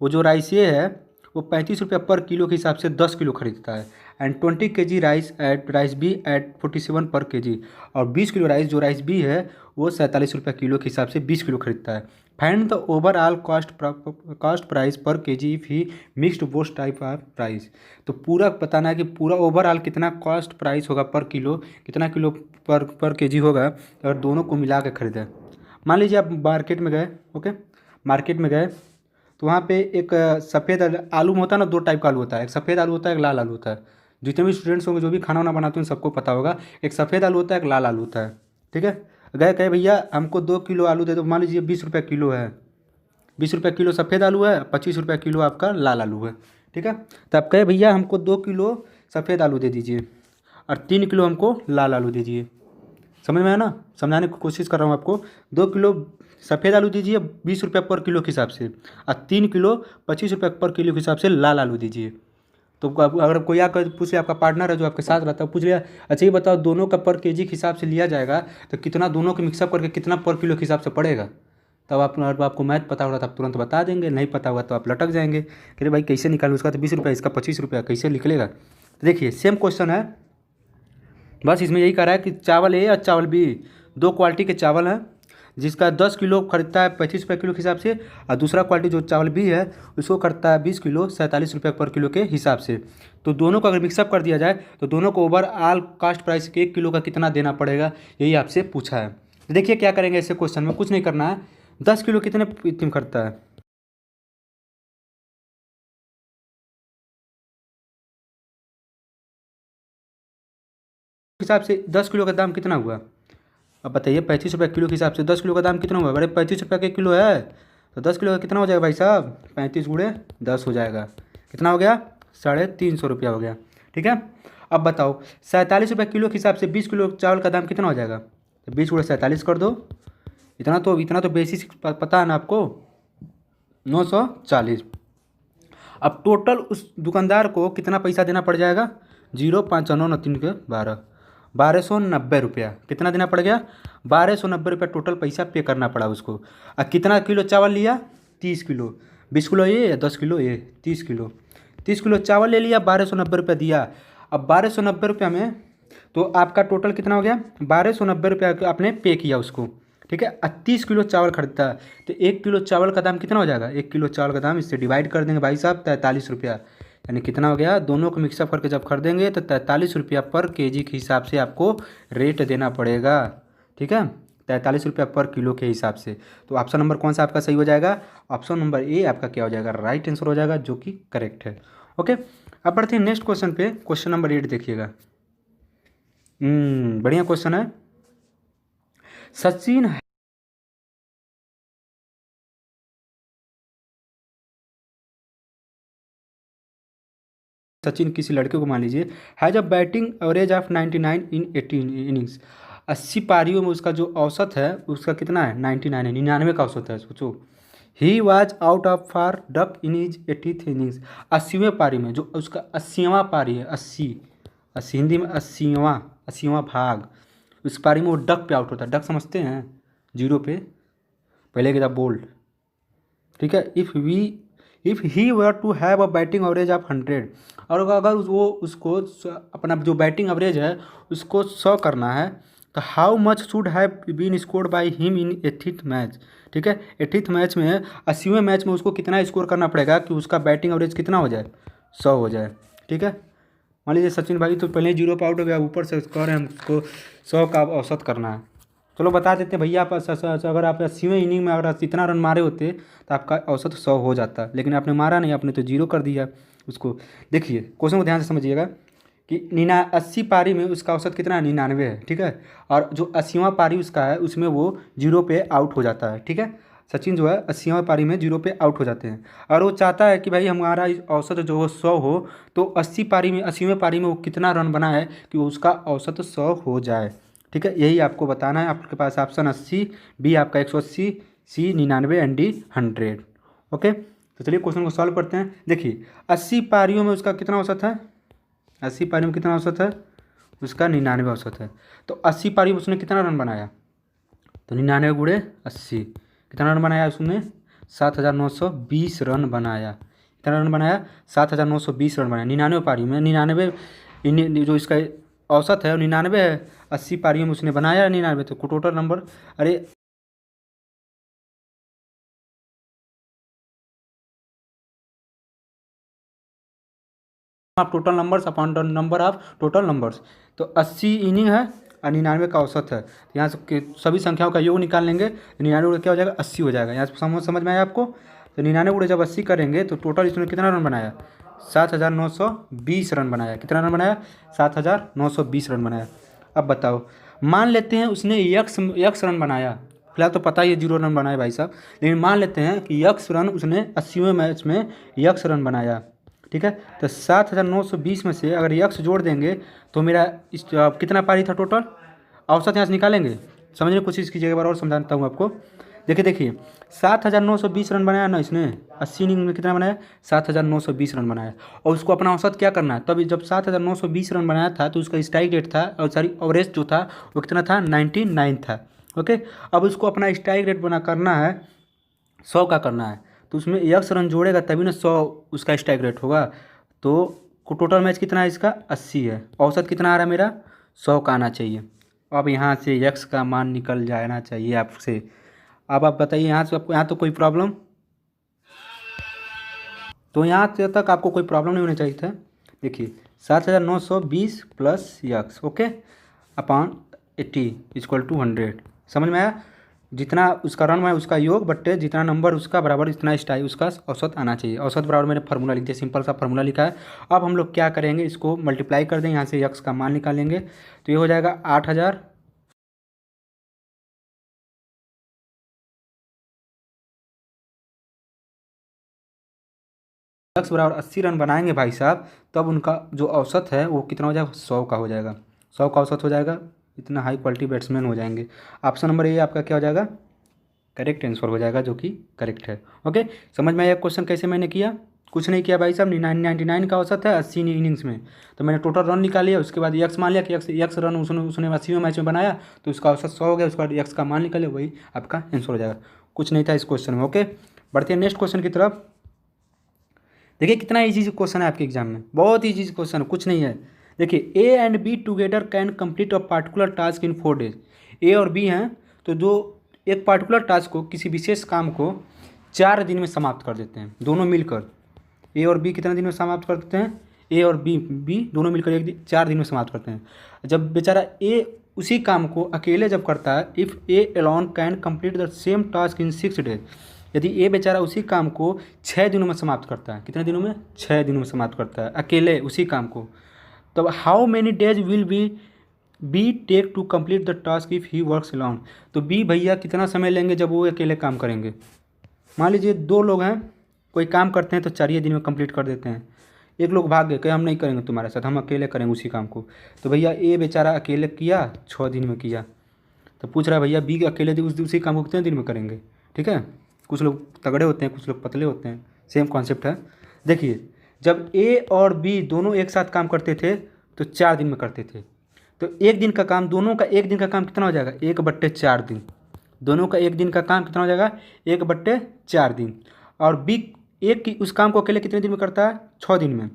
वो जो राइस A है वो 35 रुपये पर किलो के हिसाब से 10 किलो खरीदता है, and 20 kg rice B at 47 per kg, और 20 किलो राइस जो राइस B है वो 47 रुपये किलो के हिसाब से 20 किलो खरीदता है। Find the overall cost price per KG if he mixed both type of price. तो पूरा बताना है कि पूरा ओवरऑल कितना कॉस्ट प्राइस होगा पर किलो, कितना किलो पर केजी होगा अगर दोनों को मिला के खरीदें। मान लीजिए आप मार्केट में गए, ओके, मार्केट में गए तो वहाँ पे एक सफ़ेद आलू में होता है ना, दो टाइप का आलू होता है, एक सफ़ेद आलू होता है, एक लाल आलू होता है। जितने भी स्टूडेंट्स होंगे जो भी खाना वाना बनाते हैं सबको पता होगा, एक सफ़ेद आलू होता है, एक लाल आलू होता है। ठीक है, गए कहे भैया हमको 2 किलो आलू दे दो, मान लीजिए 20 रुपये किलो है, 20 रुपये किलो सफ़ेद आलू है, 25 रुपये किलो आपका लाल आलू है। ठीक है, तो आप कहे भैया हमको 2 किलो सफ़ेद आलू दे दीजिए और 3 किलो हमको लाल आलू दीजिए। समझ में आया ना, समझाने की कोशिश कर रहा हूँ आपको। 2 किलो सफ़ेद आलू दीजिए 20 रुपये पर किलो के हिसाब से, और 3 किलो 25 रुपये पर किलो के हिसाब से लाल आलू दीजिए। तो अगर कोई आकर पूछ लिया, आपका पार्टनर है जो आपके साथ रहता है, पूछ लिया अच्छा ये बताओ दोनों का पर केजी के हिसाब से लिया जाएगा तो कितना, दोनों को मिक्सअप करके कितना पर किलो के हिसाब से पड़ेगा। तब आपको मैथ पता होगा तो आप तुरंत बता देंगे, नहीं पता होगा तो आप लटक जाएंगे कि भाई कैसे निकालूँ, उसका तो 20 रुपये, इसका 25 रुपये, कैसे निकलेगा। तो देखिए सेम क्वेश्चन है, बस इसमें यही कह रहा है कि चावल ए और चावल बी, दो क्वालिटी के चावल हैं, जिसका 10 किलो खरीदता है 25 रुपये किलो के हिसाब से, और दूसरा क्वालिटी जो चावल बी है उसको खरीदता है 20 किलो 47 रुपये पर किलो के हिसाब से। तो दोनों को अगर मिक्सअप कर दिया जाए तो दोनों को ओवरऑल कॉस्ट प्राइस 1 किलो का कितना देना पड़ेगा, यही आपसे पूछा है। तो देखिए क्या करेंगे ऐसे क्वेश्चन में, कुछ नहीं करना है। 10 किलो कितने टीम खरीदता है, हिसाब से 10 किलो का दाम कितना हुआ, अब बताइए 35 रुपये किलो के हिसाब से 10 किलो का दाम कितना हुआ। अरे 35 रुपये का 1 किलो है तो 10 किलो का कितना हो जाएगा भाई साहब, 35 × 10 हो जाएगा, कितना हो गया 350 रुपया हो गया। ठीक है, अब बताओ 47 रुपये किलो के हिसाब से 20 किलो चावल का दाम कितना हो जाएगा, तो 20 × 47 कर दो, इतना तो बेसिक पता है ना आपको, 940। अब टोटल उस दुकानदार को कितना पैसा देना पड़ जाएगा, 0 5 9 9 3 के 12, 1290 रुपया कितना देना पड़ गया, 1290 रुपया टोटल पैसा पे करना पड़ा उसको। और कितना किलो चावल लिया, 30 किलो, 20 किलो ये या 10 किलो ये, 30 किलो, 30 किलो चावल ले लिया, 1290 रुपया दिया। अब 1290 रुपया में तो आपका टोटल कितना हो गया, 1290 रुपया आपने पे किया उसको। ठीक है, 30 किलो चावल खरीदता है तो 1 किलो चावल का दाम कितना हो जाएगा, 1 किलो चावल का दाम इससे डिवाइड कर देंगे भाई साहब 43 रुपया, यानी कितना हो गया, दोनों को मिक्सअप करके जब खरीदेंगे तो 43 रुपया पर केजी के हिसाब से आपको रेट देना पड़ेगा। ठीक है, 43 रुपया पर किलो के हिसाब से। तो ऑप्शन नंबर कौन सा आपका सही हो जाएगा, ऑप्शन नंबर ए आपका क्या हो जाएगा, राइट आंसर हो जाएगा, जो कि करेक्ट है। ओके, अब बढ़ते हैं नेक्स्ट क्वेश्चन पे, क्वेश्चन नंबर 8 देखिएगा। बढ़िया क्वेश्चन है। सचिन किसी लड़के को मान लीजिए has a batting average of 99 in 18 innings, 80 पारियों में उसका जो औसत है उसका कितना है, 99 है, 99 का औसत है। सोचो, he was out of for duck in his 80th innings, 80वें पारी में जो उसका 80वां पारी है, 80 हिंदी में 80वां भाग, उस पारी में वो डक पे आउट होता है। डक समझते हैं, जीरो पे पहले की था बोल्ड। ठीक है, if he were to have a batting average of 100, और अगर वो उसको अपना जो बैटिंग एवरेज है उसको 100 करना है तो how much should have been scored by him in 80th match. ठीक है, 80th मैच में 80वें मैच में उसको कितना स्कोर करना पड़ेगा कि उसका बैटिंग एवरेज कितना हो जाए, 100 हो जाए। ठीक है, मान लीजिए सचिन भाई तो पहले 0 पे आउट हो गया, ऊपर से कह रहे हैं हमको 100 का औसत करना है। चलो बता देते हैं भैया, आप अगर आप 80वें इनिंग में अगर इतना रन मारे होते तो आपका औसत 100 हो जाता, लेकिन आपने मारा नहीं, आपने तो 0 कर दिया उसको। देखिए क्वेश्चन को ध्यान से समझिएगा कि 80 पारी में उसका औसत कितना है, 99 है। ठीक है, और जो 80वां पारी उसका है उसमें वो 0 पे आउट हो जाता है। ठीक है, सचिन जो है 80वां पारी में 0 पे आउट हो जाते हैं, और वो चाहता है कि भाई हमारा औसत जो हो 100 हो, तो 80वें पारी में वो कितना रन बनाए कि उसका औसत 100 हो जाए। ठीक है, यही आपको बताना है। आपके पास ऑप्शन 80, बी आपका 180, सी 99 एंड डी 100। ओके, तो चलिए क्वेश्चन को सॉल्व करते हैं। देखिए 80 पारियों में उसका कितना औसत है, 80 पारियों में कितना औसत है, उसका 99 औसत है। तो 80 पारियों में उसने कितना रन बनाया, तो 99 × 80 कितना रन बनाया उसने, 7920 रन बनाया। कितना रन बनाया, 7920 रन बनाया 99 पारी में। 99 जो इसका औसत है 99 है, 80 पारियों में उसने बनाया 99, तो टोटल नंबर, अरे of total numbers upon the number of total numbers. तो 80 इनिंग है और 99 का औसत है। यहाँ से सभी संख्याओं का योग निकाल लेंगे, 99 गुणे क्या हो जाएगा, 80 हो जाएगा। यहाँ से समझ में आया आपको। तो 99 गुणे जब 80 करेंगे तो टोटल इसने कितना रन बनाया, 7920 रन बनाया। कितना रन बनाया, 7920 रन बनाया। अब बताओ, मान लेते हैं उसने यक्स रन बनाया। फिलहाल तो पता ही है 0 रन बनाए भाई साहब, लेकिन मान लेते हैं कि यक्स रन उसने 80वें मैच में यक्स रन बनाया। ठीक है, तो 7920 में से अगर यक्स जोड़ देंगे तो मेरा कितना पारी था टोटल, औसत यहाँ से निकालेंगे। समझने की कोशिश कीजिएगा, एक बार और समझाता हूँ आपको। देखिए 7920 रन बनाया ना इसने, 80 इनिंग में कितना बनाया, 7920 रन बनाया। और उसको अपना औसत क्या करना है, तभी जब 7920 रन बनाया था तो उसका स्ट्राइक रेट था और सॉरी एवरेज जो था वो कितना था, 99 था। ओके, अब उसको अपना स्ट्राइक रेट बना करना है 100 का करना है, तो उसमें यक्स रन जोड़ेगा तभी ना 100 उसका स्ट्राइक रेट होगा। तो टोटल मैच कितना है इसका, 80 है। औसत कितना आ रहा है मेरा, 100 का आना चाहिए। अब यहाँ से यक्स का मान निकल जाना चाहिए आपसे। अब आप बताइए यहाँ से आपको, यहाँ तो कोई प्रॉब्लम, तो यहाँ से तक आपको कोई प्रॉब्लम नहीं होनी चाहिए था। देखिए 7920 plus X, okay, upon 80 equal to 100। समझ में आया। जितना उसका रन है उसका योग बट्टे जितना नंबर उसका बराबर इतना स्टाइल उसका औसत आना चाहिए। औसत बराबर मैंने फार्मूला लिख दिया, सिंपल सा फार्मूला लिखा है। अब हम लोग क्या करेंगे, इसको मल्टीप्लाई कर दें, यहाँ से यक्स का मान निकालेंगे तो ये हो जाएगा 8000। यक्स बराबर 80 रन बनाएंगे भाई साहब, तब उनका जो औसत है वो कितना हो जाएगा, 100 का हो जाएगा। 100 का औसत हो जाएगा, इतना हाई क्वालिटी बैट्समैन हो जाएंगे। ऑप्शन नंबर ए आपका क्या हो जाएगा, करेक्ट आंसर हो जाएगा, जो कि करेक्ट है। ओके, समझ में आया क्वेश्चन कैसे मैंने किया। कुछ नहीं किया भाई साहब, 99 का औसत है 80 इनिंग्स में, तो मैंने टोटल रन निकाल लिया। उसके बाद यक्स मान लिया कि यक्स रन उसने 80वें मैच में बनाया, तो उसका औसत 100 हो गया। उसके बाद यक्स का मान निकाले, वही आपका आंसर हो जाएगा। कुछ नहीं था इस क्वेश्चन में। ओके, बढ़ते हैं नेक्स्ट क्वेश्चन की तरफ। देखिए कितना ईजी क्वेश्चन है आपके एग्जाम में, बहुत ईजी क्वेश्चन है, कुछ नहीं है। देखिए A and B together can complete a particular task in 4 days. A और बी हैं, तो जो एक पार्टिकुलर टास्क को, किसी विशेष काम को 4 दिन में समाप्त कर देते हैं दोनों मिलकर। ए और बी कितने दिन में समाप्त कर देते हैं, ए और बी दोनों मिलकर 4 दिन में समाप्त करते हैं। जब बेचारा ए उसी काम को अकेले जब करता है, if A alone can complete the same task in 6 days. यदि ए बेचारा उसी काम को 6 दिनों में समाप्त करता है, कितने दिनों में, 6 दिनों में समाप्त करता है अकेले उसी काम को, तब how many days will be take to complete the task if he works alone. तो बी भैया कितना समय लेंगे जब वो अकेले काम करेंगे। मान लीजिए 2 लोग हैं, कोई काम करते हैं तो 4 दिन में कंप्लीट कर देते हैं। एक लोग भाग गए, कहे हम नहीं करेंगे तुम्हारे साथ, हम अकेले करेंगे उसी काम को। तो भैया ए बेचारा अकेले किया, 6 दिन में किया। तो पूछ रहा है भैया बी अकेले उसी काम को कितने दिन में करेंगे। ठीक है, कुछ लोग तगड़े होते हैं, कुछ लोग पतले होते हैं, सेम कॉन्सेप्ट है। देखिए जब ए और बी दोनों एक साथ काम करते थे तो 4 दिन में करते थे। तो एक दिन का काम, दोनों का एक दिन का काम कितना हो जाएगा, 1/4 दिन। दोनों का एक दिन का काम कितना हो जाएगा, 1/4 दिन। और बी एक की उस काम को अकेले कितने दिन में करता है, 6 दिन में।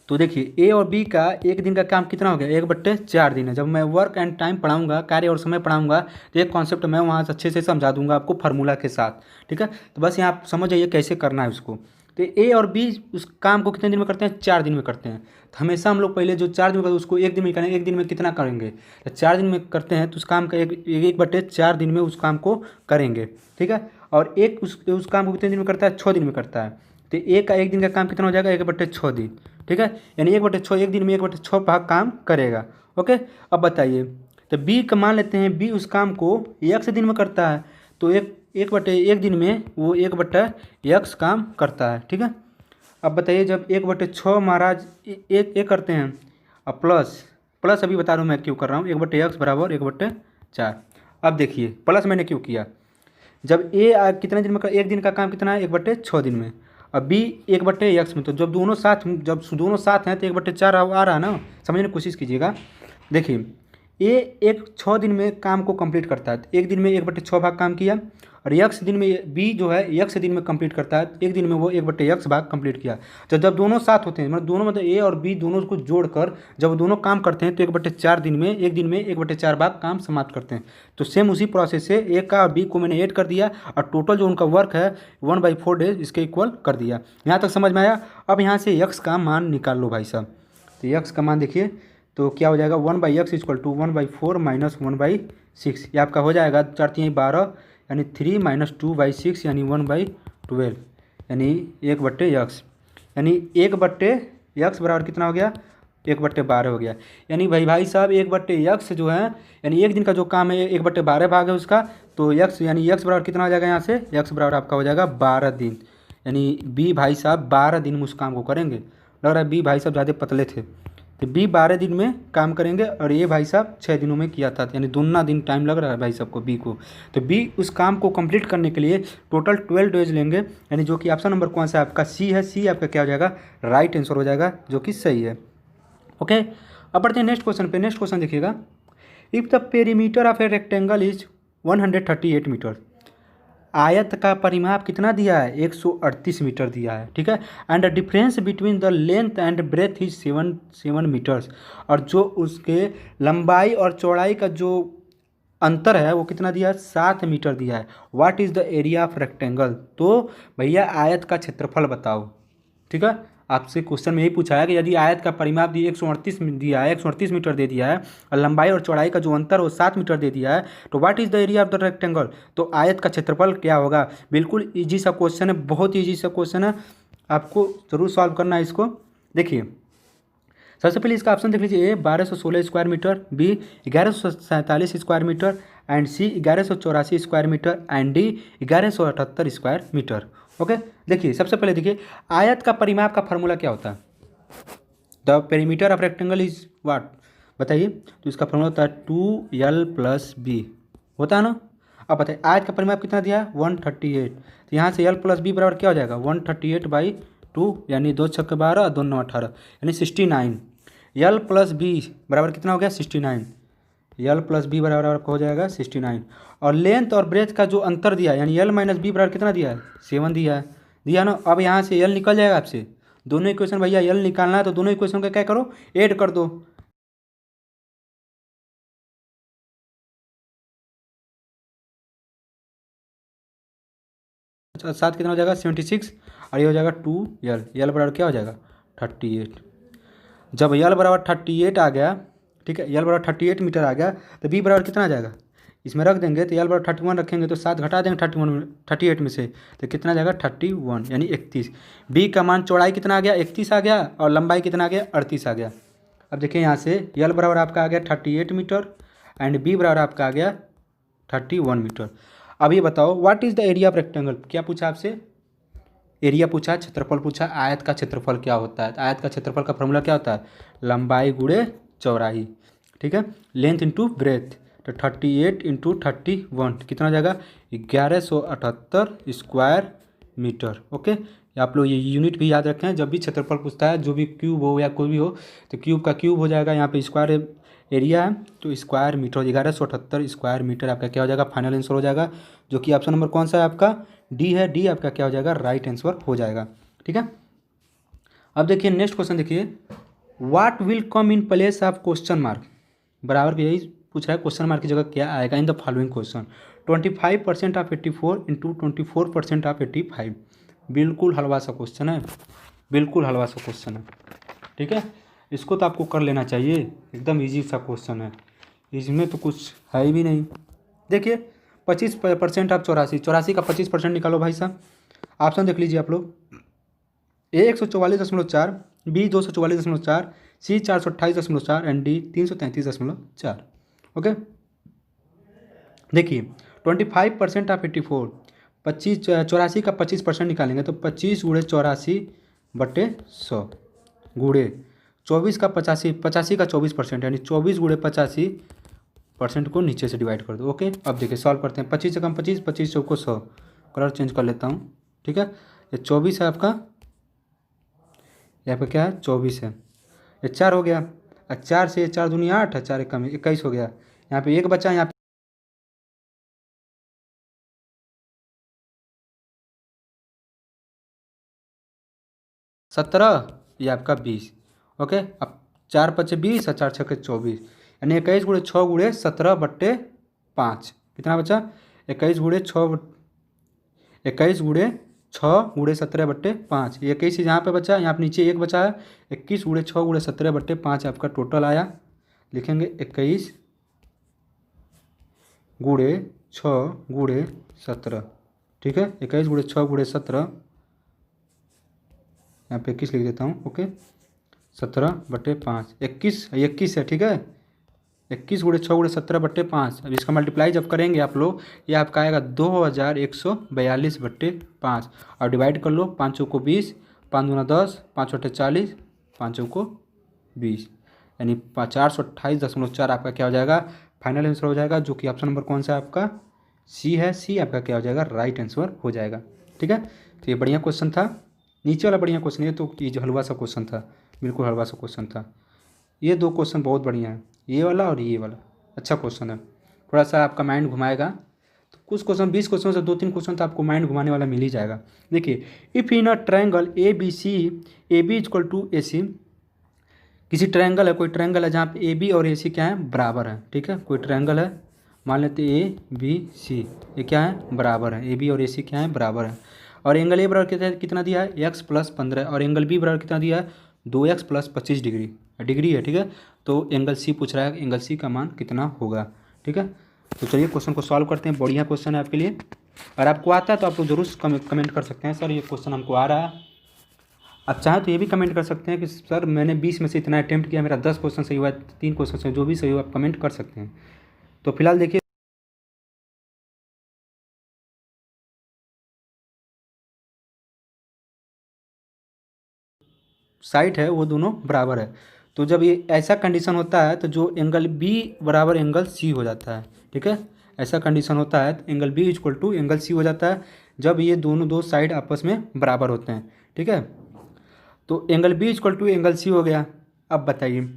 तो देखिए ए और बी का एक दिन का काम कितना हो गया, 1/4 दिन है। जब मैं वर्क एंड टाइम पढ़ाऊंगा, कार्य और समय पढ़ाऊंगा, तो एक कॉन्सेप्ट मैं वहाँ से अच्छे से समझा दूंगा आपको फार्मूला के साथ। ठीक है, तो बस यहाँ आप समझ जाइए कैसे करना है उसको। तो ए और बी उस काम को कितने दिन में करते हैं, 4 दिन में करते हैं। तो हमेशा हम लोग पहले जो 4 दिन में करते हैं उसको एक दिन में करेंगे। एक दिन में कितना करेंगे, तो 4 दिन में करते हैं तो उस काम का 1/4 दिन में उस काम को करेंगे। ठीक है, और एक उस काम को कितने दिन में करता है, 6 दिन में करता है। तो ए का एक दिन का काम कितना हो जाएगा, 1/6 दिन। ठीक है, यानी 1/6 एक दिन में 1/6 भाग काम करेगा। ओके, अब बताइए, तो बी का मान लेते हैं बी उस काम को x दिन में करता है, तो 1/1 दिन में वो 1/x काम करता है। ठीक है, अब बताइए जब 1/6 महाराज एक करते हैं, अब प्लस अभी बता रहा हूँ मैं क्यों कर रहा हूँ, 1/x बराबर 1/4। अब देखिए प्लस मैंने क्यों किया, जब ए कितने दिन में एक दिन का काम कितना है, 1/6 दिन में। अब बी 1/x में, तो जब दोनों साथ हैं तो 1/4 आ रहा है ना। समझने की कोशिश कीजिएगा। देखिए ए एक 6 दिन में काम को कंप्लीट करता है, एक दिन में 1/6 भाग काम किया, और यक्स दिन में बी जो है यक्स दिन में कंप्लीट करता है, एक दिन में वो 1/x भाग कंप्लीट किया। तो जब दोनों साथ होते हैं, मतलब दोनों, मतलब ए और बी दोनों को जोड़कर जब दोनों काम करते हैं तो 1/4 दिन में, एक दिन में 1/4 भाग काम समाप्त करते हैं। तो सेम उसी प्रोसेस से ए का और बी को मैंने ऐड कर दिया और टोटल जो उनका वर्क है 1/4 डेज इसके इक्वल कर दिया। यहाँ तक समझ में आया। अब यहाँ से यक्स का मान निकाल लो भाई साहब। तो यक्स का मान देखिए तो क्या हो जाएगा, 1/x इक्वल टू 1/4 माइनस 1/6। ये आपका हो जाएगा 4×3=12 यानी 3 माइनस 2/6 यानी 1/12 यानी 1/x, यानी 1/x बराबर कितना हो गया, 1/12 हो गया। यानी भाई साहब 1/x जो है, यानी एक दिन का जो काम है 1/12 भाग है उसका, तो x यानी x बराबर कितना हो जाएगा, यहाँ से x बराबर आपका हो जाएगा 12 दिन। यानी बी भाई साहब 12 दिन में उस काम को करेंगे। लग रहा है बी भाई साहब ज़्यादा पतले थे, तो बी 12 दिन में काम करेंगे और ये भाई साहब 6 दिनों में किया था, यानी दूना दिन टाइम लग रहा है भाई साहब को बी को। तो बी उस काम को कंप्लीट करने के लिए टोटल 12 डेज लेंगे, यानी जो कि ऑप्शन नंबर कौन सा आपका सी है, सी आपका क्या हो जाएगा, राइट आंसर हो जाएगा, जो कि सही है। ओके, अब बढ़ते हैं नेक्स्ट क्वेश्चन पे। नेक्स्ट क्वेश्चन देखिएगा, if the perimeter of a rectangle is 138 metre, आयत का परिमाप कितना दिया है, 138 मीटर दिया है, ठीक है। And the difference between the length and breadth is 7 metres, और जो उसके लंबाई और चौड़ाई का जो अंतर है वो कितना दिया है, 7 मीटर दिया है। What is the area of rectangle, तो भैया आयत का क्षेत्रफल बताओ, ठीक है। आपसे क्वेश्चन में यही पूछा है कि यदि आयत का परिमाप दिए 138 दिया है, 138 मीटर दे दिया है, और लंबाई और चौड़ाई का जो अंतर वो 7 मीटर दे दिया है, तो what is the area of the rectangle, तो आयत का क्षेत्रफल क्या होगा। बिल्कुल ईजी सा क्वेश्चन है, बहुत ईजी सा क्वेश्चन है, आपको जरूर सॉल्व करना है इसको। देखिए सबसे पहले इसका ऑप्शन देख लीजिए, A 1216 square metre, B 1147 square metre, and C 1184 square metre, and D 1178 square metre. Okay, देखिए सबसे पहले देखिए आयत का परिमाप का फार्मूला क्या होता है, the perimeter of rectangle is what, बताइए। तो इसका फार्मूला होता है 2l + b, होता है ना। अब बताइए आयत का परिमाप कितना दिया है, 138, तो यहाँ से l + b बराबर क्या हो जाएगा, 138/2, यानी 2 × 12 2 9 18 यानी 69। l + b बराबर कितना हो गया, 69। l + b बराबर आपका हो जाएगा 69। और लेंथ और ब्रेथ का जो अंतर दिया है, यानी l - b बराबर कितना दिया है, 7 दिया ना। अब यहाँ से l निकल जाएगा आपसे, दोनों इक्वेशन भैया l निकालना है तो दोनों इक्वेशन का क्या करो, ऐड कर दो। अच्छा, 7 कितना हो जाएगा, 76, और ये हो जाएगा 2l, l बराबर क्या हो जाएगा, 38। जब l बराबर 38 आ गया, ठीक है, l बराबर 38 मीटर आ गया, तो b बराबर कितना आ जाएगा, इसमें रख देंगे तो l बराबर 31 रखेंगे तो 7 घटा देंगे 38 में से, तो कितना आ जाएगा 31 यानी 31। b का मान चौड़ाई कितना आ गया, 31 आ गया, और लंबाई कितना आ गया, 38 आ गया। अब देखिए यहाँ से l बराबर आपका आ गया 38 मीटर एंड b बराबर आपका आ गया 31 मीटर। अब ये बताओ what is the area of rectangle, क्या पूछा आपसे, एरिया पूछा, क्षेत्रफल पूछा, आयत का क्षेत्रफल क्या होता है। आयत का क्षेत्रफल का फॉर्मूला क्या होता है, लंबाई गुणे चौड़ाई, ठीक है, लेंथ इंटू ब्रेथ। तो 38 × 31 कितना हो जाएगा, 1178 स्क्वायर मीटर। ओके, आप लोग ये यूनिट भी याद रखें, जब भी क्षेत्रफल पूछता है, जो भी क्यूब हो या कोई भी हो, तो क्यूब का क्यूब हो जाएगा, यहाँ पे स्क्वायर एरिया है तो स्क्वायर मीटर, 1178 स्क्वायर मीटर आपका क्या हो जाएगा, फाइनल आंसर हो जाएगा, जो कि ऑप्शन नंबर कौन सा है आपका, डी है। डी आपका क्या हो जाएगा, राइट आंसर हो जाएगा, ठीक है। अब देखिए नेक्स्ट क्वेश्चन देखिए, what will come in place of question mark, बराबर भी यही पूछ रहा है, क्वेश्चन मार्क की जगह क्या आएगा in the following question. 25% of 84 into 24% of 85, बिल्कुल हलवा सा क्वेश्चन है, बिल्कुल हलवा सा क्वेश्चन है, ठीक है। इसको तो आपको कर लेना चाहिए, एकदम इजी सा क्वेश्चन है, इसमें तो कुछ है ही भी नहीं। देखिए 25% ऑफ 84, 84 का 25% निकालो भाई साहब। ऑप्शन देख लीजिए आप लोग, A 144.4, B 244.4, C 428.4 and D 333.4। Okay, देखिए 25% ऑफ 84, 84 का 25% निकालेंगे तो 25 × 84/100 गुणे 24 का 85 का 24%, यानी 24 × 85% को नीचे से डिवाइड कर दो। ओके, अब देखिए सॉल्व करते हैं, 25 से कम 25, 25 चौको 100, कलर चेंज कर लेता हूँ, ठीक है। ये 24 है आपका, यहाँ पे क्या है 24 है, ये 4 हो गया, और 4 से 4 दूनी 8 और 4 कम 21 हो गया। यहाँ पे 1 बचा, यहाँ पे 17, ये आपका 20। ओके, अब 4 पचे 20 और 4 छके 24, यानी 21 गुणे 6 गुणे 17/5 कितना बचा? 21 गुणे 6 21 गुणे 6 गुणे 17/5, ये 21 यहाँ पे बचा, यहाँ पे नीचे 1 बचा है। 21 गुणे 6 गुणे 17/5 आपका टोटल आया। लिखेंगे 21 गुणे 6 गुणे 17, ठीक है। 21 गुणे 6 गुणे 17, यहाँ पे 21 लिख देता हूँ। ओके, 17/5, 21 है, ठीक है। 21 गुणे 6 गुणे 17/5, अब इसका मल्टीप्लाई जब करेंगे आप लोग, ये आपका आएगा 2142/5, और डिवाइड कर लो। 5 चौको 20, 5 दूना 10, 5 अट्ठे 40, 5 चौको 20, यानी 428.4 आपका क्या हो जाएगा? फाइनल आंसर हो जाएगा, जो कि ऑप्शन नंबर कौन सा है आपका? सी है। सी आपका क्या हो जाएगा? राइट आंसर हो जाएगा, ठीक है। तो ये बढ़िया क्वेश्चन था, नीचे वाला बढ़िया क्वेश्चन, ये तो ये जो हलवा सा क्वेश्चन था, बिल्कुल हलवा सा क्वेश्चन था। ये 2 क्वेश्चन बहुत बढ़िया है, ये वाला और ये वाला अच्छा क्वेश्चन है। थोड़ा सा आपका माइंड घुमाएगा, तो कुछ क्वेश्चन 20 क्वेश्चन से 2-3 क्वेश्चन तो आपको माइंड घुमाने वाला मिल ही जाएगा। देखिए, if in a triangle A B C, A B equal to A C, किसी ट्रायंगल है, कोई ट्रायंगल है जहाँ पे ए बी और ए सी क्या है? बराबर है, ठीक है। कोई ट्रायंगल है, मान लेते ए बी सी, ये क्या है? बराबर है। ए बी और ए सी क्या है? बराबर है। और एंगल ए बराबर कितना दिया है? x + 15, और एंगल बी बराबर कितना दिया है? 2x + 25 डिग्री डिग्री है, ठीक है। तो एंगल सी पूछ रहा है, एंगल सी का मान कितना होगा, ठीक है। तो चलिए क्वेश्चन को सॉल्व करते हैं, बढ़िया क्वेश्चन है आपके लिए। अगर आपको आता है तो आप लोग जरूर कमेंट कर सकते हैं, सर ये क्वेश्चन हमको आ रहा है। आप चाहें तो ये भी कमेंट कर सकते हैं कि सर मैंने 20 में से इतना अटैम्प्ट किया, मेरा 10 क्वेश्चन सही हुआ, 3 क्वेश्चन सही, जो भी सही हो आप कमेंट कर सकते हैं। तो फिलहाल देखिए, साइड है वो दोनों बराबर है। तो जब ये ऐसा कंडीशन होता है तो जो एंगल बी बराबर एंगल सी हो जाता है, ठीक है। ऐसा कंडीशन होता है तो angle B equal to angle C हो जाता है जब ये दोनों 2 साइड आपस में बराबर होते हैं, ठीक है। तो angle B equal to angle C हो गया। अब बताइए,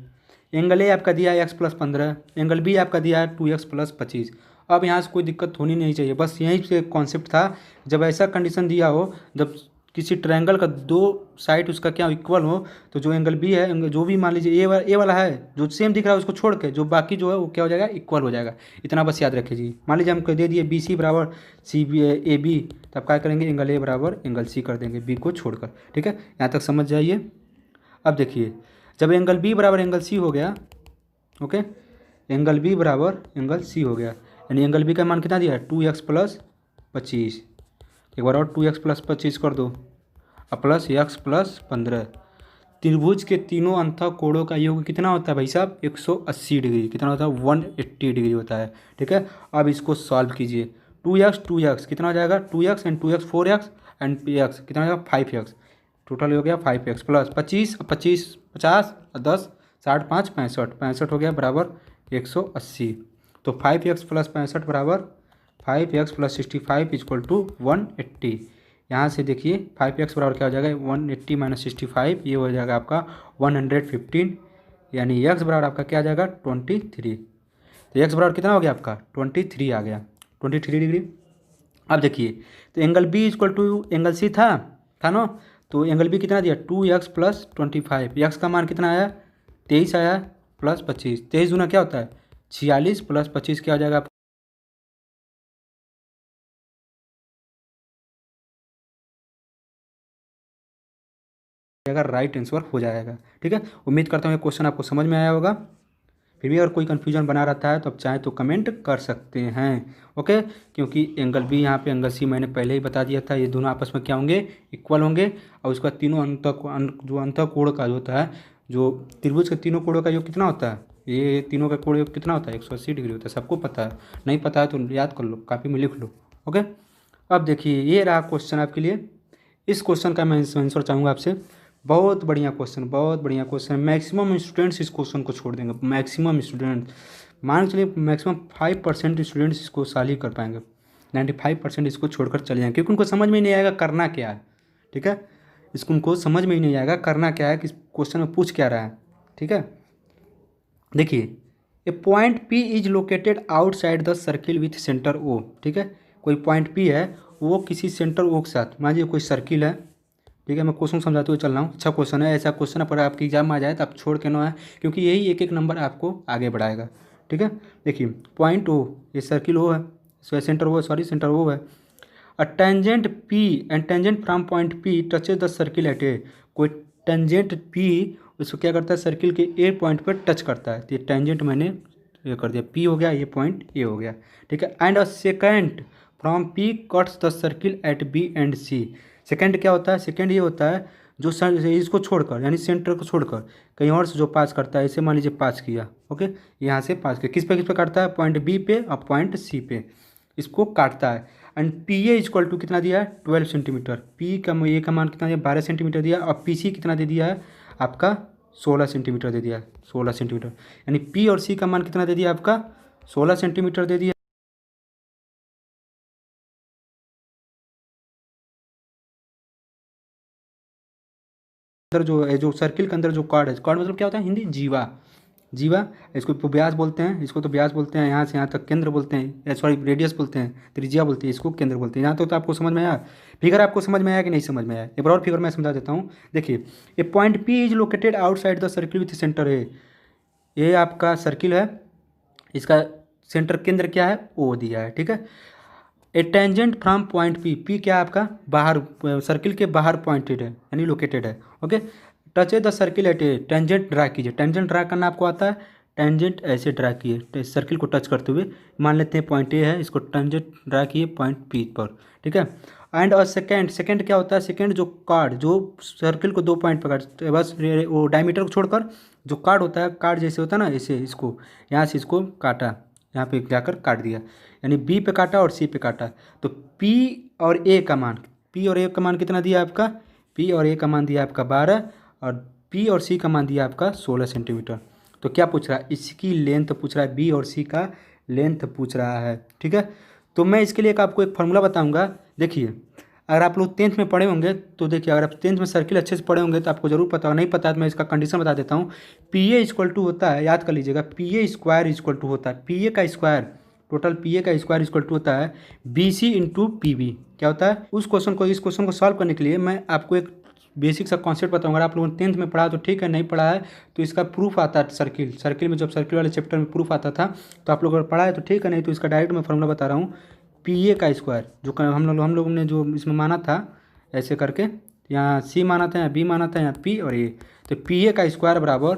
एंगल ए आपका दिया है x + 15, एंगल बी आपका दिया है 2x + 25। अब यहाँ से कोई दिक्कत होनी नहीं चाहिए, बस यहीं से कॉन्सेप्ट था। जब ऐसा कंडीशन दिया हो, जब किसी ट्रायंगल का 2 साइड उसका क्या इक्वल हो, तो जो एंगल बी है, जो भी मान लीजिए ए वाला है जो सेम दिख रहा है, उसको छोड़ के जो बाकी जो है वो क्या हो जाएगा? इक्वल हो जाएगा। इतना बस याद रखिए जी। मान लीजिए हमको दे दिए बी सी बराबर सी बी ए बी, तो आप क्या करेंगे? एंगल ए बराबर एंगल सी कर देंगे, बी को छोड़कर, ठीक है। यहाँ तक समझ जाइए। अब देखिए, जब एंगल बी बराबर एंगल सी हो गया, ओके, एंगल बी बराबर एंगल सी हो गया, यानी एंगल बी का मान कितना दिया है? 2x + 25। एक बार और 2x + 25 कर दो, अब प्लस x + 15। त्रिभुज के तीनों अंतः कोणों का योग कितना होता है भाई साहब? 180 डिग्री। कितना होता है? 180 डिग्री होता है, ठीक है। अब इसको सॉल्व कीजिए। 2x कितना हो जाएगा? 2x and 2x 4x and x कितना हो जाएगा? 5x। टोटल हो गया 5x प्लस 25, 25 50 और 10 60 5 65, 65 हो गया बराबर 180। तो 5x + 65 बराबर 5x + 65 = 180। यहाँ से देखिए 5x बराबर क्या हो जाएगा? 180 - 65, ये हो जाएगा आपका 115, यानी x बराबर आपका क्या आ जाएगा? 23। तो x बराबर कितना हो गया आपका? 23 आ गया, 23 डिग्री। अब देखिए, तो angle B equal to angle C था ना। तो एंगल बी कितना दिया? 2x + 25, x का मान कितना आया? 23 आया, प्लस 25, 23 दूना क्या होता है? 46 + 25 क्या हो जाएगा? राइट आंसर हो जाएगा, ठीक है। उम्मीद करता हूँ ये क्वेश्चन आपको समझ में आया होगा। फिर भी अगर कोई कन्फ्यूजन बना रहता है तो आप चाहें तो कमेंट कर सकते हैं, ओके। क्योंकि एंगल बी यहाँ पे एंगल सी मैंने पहले ही बता दिया था, ये दोनों आपस में क्या होंगे? इक्वल होंगे। और उसका तीनों जो अंतःकोण का जो होता है, जो त्रिभुज के तीनों कोणों का योग कितना होता है? ये तीनों का कोण योग कितना होता है? 180 डिग्री होता है, सबको पता है। नहीं पता है तो याद कर लो, कॉपी में लिख लो, ओके। अब देखिए, ये रहा क्वेश्चन आपके लिए। इस क्वेश्चन का मैं आंसर चाहूँगा आपसे। बहुत बढ़िया क्वेश्चन, बहुत बढ़िया क्वेश्चन। मैक्सिमम स्टूडेंट्स इस क्वेश्चन को छोड़ देंगे, मैक्सिमम स्टूडेंट, मान के चलिए मैक्सिमम 5% स्टूडेंट्स इसको सॉल्व ही कर पाएंगे, 95% इसको छोड़कर चले जाएंगे, क्योंकि उनको समझ में नहीं आएगा करना क्या है, ठीक है। इसको उनको समझ में ही नहीं आएगा करना क्या है, कि क्वेश्चन में पूछ क्या रहा है, ठीक है। देखिए, A point P is located outside the circle with centre O, ठीक है। कोई पॉइंट पी है, वो किसी सेंटर ओ के साथ, मान लीजिए कोई सर्किल है, ठीक है। मैं क्वेश्चन समझाते हुए चल रहा हूँ, अच्छा क्वेश्चन है, ऐसा क्वेश्चन पर आपकी एग्जाम में आ जाए तो आप छोड़ के ना आए, क्योंकि यही एक एक नंबर आपको आगे बढ़ाएगा, ठीक है। देखिए, पॉइंट ओ, ये सर्किल ओ है, सेंटर ओ है, सॉरी सेंटर ओ है। A tangent P and tangent from point P touches the circle at A, कोई टेंजेंट पी उसको क्या करता है, सर्किल के ए पॉइंट पर टच करता है, तो ये टेंजेंट मैंने ये कर दिया, पी हो गया, ये पॉइंट ए हो गया, ठीक है। And a secant from P cuts the circle at B and C, secant क्या होता है, सेकेंड ये होता है जो इसको छोड़कर, यानी सेंटर को छोड़कर कहीं और से जो पास करता है, इसे मान लीजिए पास किया, ओके, यहाँ से पास किया, किस पे काटता है, पॉइंट बी पे और पॉइंट सी पे इसको काटता है। And P A equal to कितना दिया है, 12 सेंटीमीटर, पी का ए का मान कितना दिया, 12 सेंटीमीटर दिया, और पी सी कितना दे दिया है आपका, 16 सेंटीमीटर दे दिया है, 16 सेंटीमीटर, यानी पी और सी का मान कितना दे दिया आपका, 16 सेंटीमीटर दे दिया। अंदर जो सर्किल के अंदर जो कॉर्ड है, कॉर्ड मतलब क्या होता है, हिंदी जीवा, जीवा, इसको व्यास बोलते हैं, इसको तो व्यास बोलते हैं, यहाँ से यहाँ तक केंद्र बोलते हैं, सॉरी रेडियस बोलते हैं, त्रिज्या बोलते हैं, इसको केंद्र बोलते हैं। यहाँ तो आपको समझ में आया, फिगर आपको समझ में आया कि नहीं समझ में आया, एक बार और फिगर मैं समझा देता हूँ। देखिए, ये point P is located outside the circle with centre है, ये आपका सर्किल है, इसका सेंटर केंद्र क्या है, ओ दिया है, ठीक है। A tangent from point P, P क्या है आपका, बाहर, सर्किल के बाहर पॉइंटेड है, यानी लोकेटेड है, okay. Touch the circle at A, tangent draw कीजिए, टेंजेंट ड्रा करना आपको आता है, टेंजेंट ऐसे ड्रा किए सर्किल को टच करते हुए, मान लेते हैं पॉइंट ए है, इसको टेंजेंट ड्रा किए पॉइंट पी पर, ठीक है। एंड और सेकेंड, सेकेंड क्या होता है, सेकेंड जो कार्ड, जो सर्किल को दो पॉइंट पर काट, बस वो डायमीटर को छोड़कर जो कार्ड होता है, कार्ड जैसे होता है ना, ऐसे इसको यहाँ से इसको काटा, यहाँ पे जाकर काट दिया, यानी बी पे काटा और सी पे काटा, तो पी और ए का मान, पी और ए का मान कितना दिया आपका, पी और ए का मान दिया आपका 12, और पी और सी का मान दिया आपका 16 सेंटीमीटर। तो क्या पूछ रहा है, इसकी लेंथ पूछ रहा है, बी और सी का लेंथ पूछ रहा है, ठीक है। तो मैं इसके लिए आपको एक फार्मूला बताऊंगा। देखिए, अगर आप लोग 10th में पढ़े होंगे तो देखिए, अगर आप 10th में सर्किल अच्छे से पढ़े होंगे तो आपको जरूर पता हो, नहीं पता है तो मैं इसका कंडीशन बता देता हूँ। पी ए इक्वल टू होता है, याद कर लीजिएगा, P A square equal to होता है, पी ए का स्क्वायर, टोटल पी ए का स्क्वायर इक्वल टू होता है B C into P B. क्या होता है, उस क्वेश्चन को, इस क्वेश्चन को सॉल्व करने के लिए मैं आपको एक बेसिक सा कॉन्सेप्ट बताऊंगा। अगर आप लोगों ने 10th में पढ़ा तो ठीक है, नहीं पढ़ा है तो इसका प्रूफ आता है, सर्किल, सर्किल में जब सर्किल वाले चैप्टर में प्रूफ आता था तो आप लोगों ने पढ़ा है तो ठीक है, नहीं तो इसका डायरेक्ट मैं फॉर्मूला बता रहा हूँ। पी ए का स्क्वायर, जो हम लोगों ने जो इसमें माना था ऐसे करके, यहाँ सी माना था, यहाँ बी माना था, यहाँ पी और ए, तो पी ए का स्क्वायर बराबर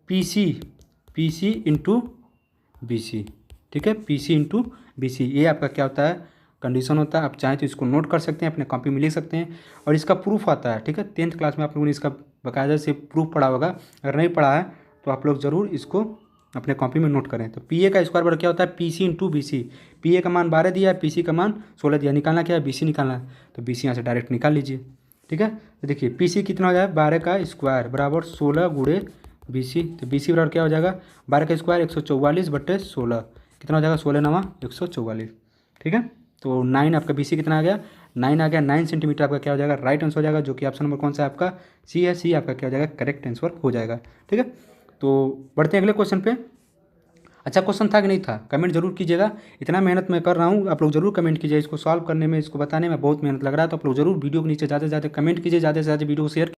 P C into B C, ठीक है, P C into B C, ये आपका क्या होता है, कंडीशन होता है। आप चाहें तो इसको नोट कर सकते हैं, अपने कॉपी में लिख सकते हैं, और इसका प्रूफ आता है, ठीक है। 10th क्लास में आप लोगों ने इसका बाकायदा से प्रूफ पढ़ा होगा, अगर नहीं पढ़ा है तो आप लोग ज़रूर इसको अपने कॉपी में नोट करें। तो पी ए का स्क्वायर बराबर क्या होता है, P C into B C, P A का मान 12 दिया है, पी सी का मान 16 दिया, निकालना क्या है, बी सी निकालना है, तो बी सी यहाँ से डायरेक्ट निकाल लीजिए, ठीक है। तो देखिए, पी सी कितना हो जाएगा, 12 का स्क्वायर बराबर 16 गुणे बी सी, तो बी सी बराबर क्या हो जाएगा, 12 का स्क्वायर 144/16, कितना हो जाएगा, 16 9 144, ठीक है। तो 9 आपका बी सी कितना आ गया, 9 आ गया, 9 सेंटीमीटर आपका क्या हो जाएगा, राइट आंसर हो जाएगा, जो कि ऑप्शन नंबर कौन सा है आपका, सी है, सी आपका क्या हो जाएगा, करेक्ट आंसर हो जाएगा, ठीक है। तो बढ़ते हैं अगले क्वेश्चन पे। अच्छा क्वेश्चन था कि नहीं था, कमेंट जरूर कीजिएगा, इतना मेहनत मैं कर रहा हूँ, आप लोग जरूर कमेंट कीजिए, इसको सॉल्व करने में, इसको बताने में बहुत मेहनत लग रहा है, तो आप लोग जरूर वीडियो के नीचे ज़्यादा से ज़्यादा कमेंट कीजिए, ज़्यादा से ज़्यादा वीडियो को शेयर,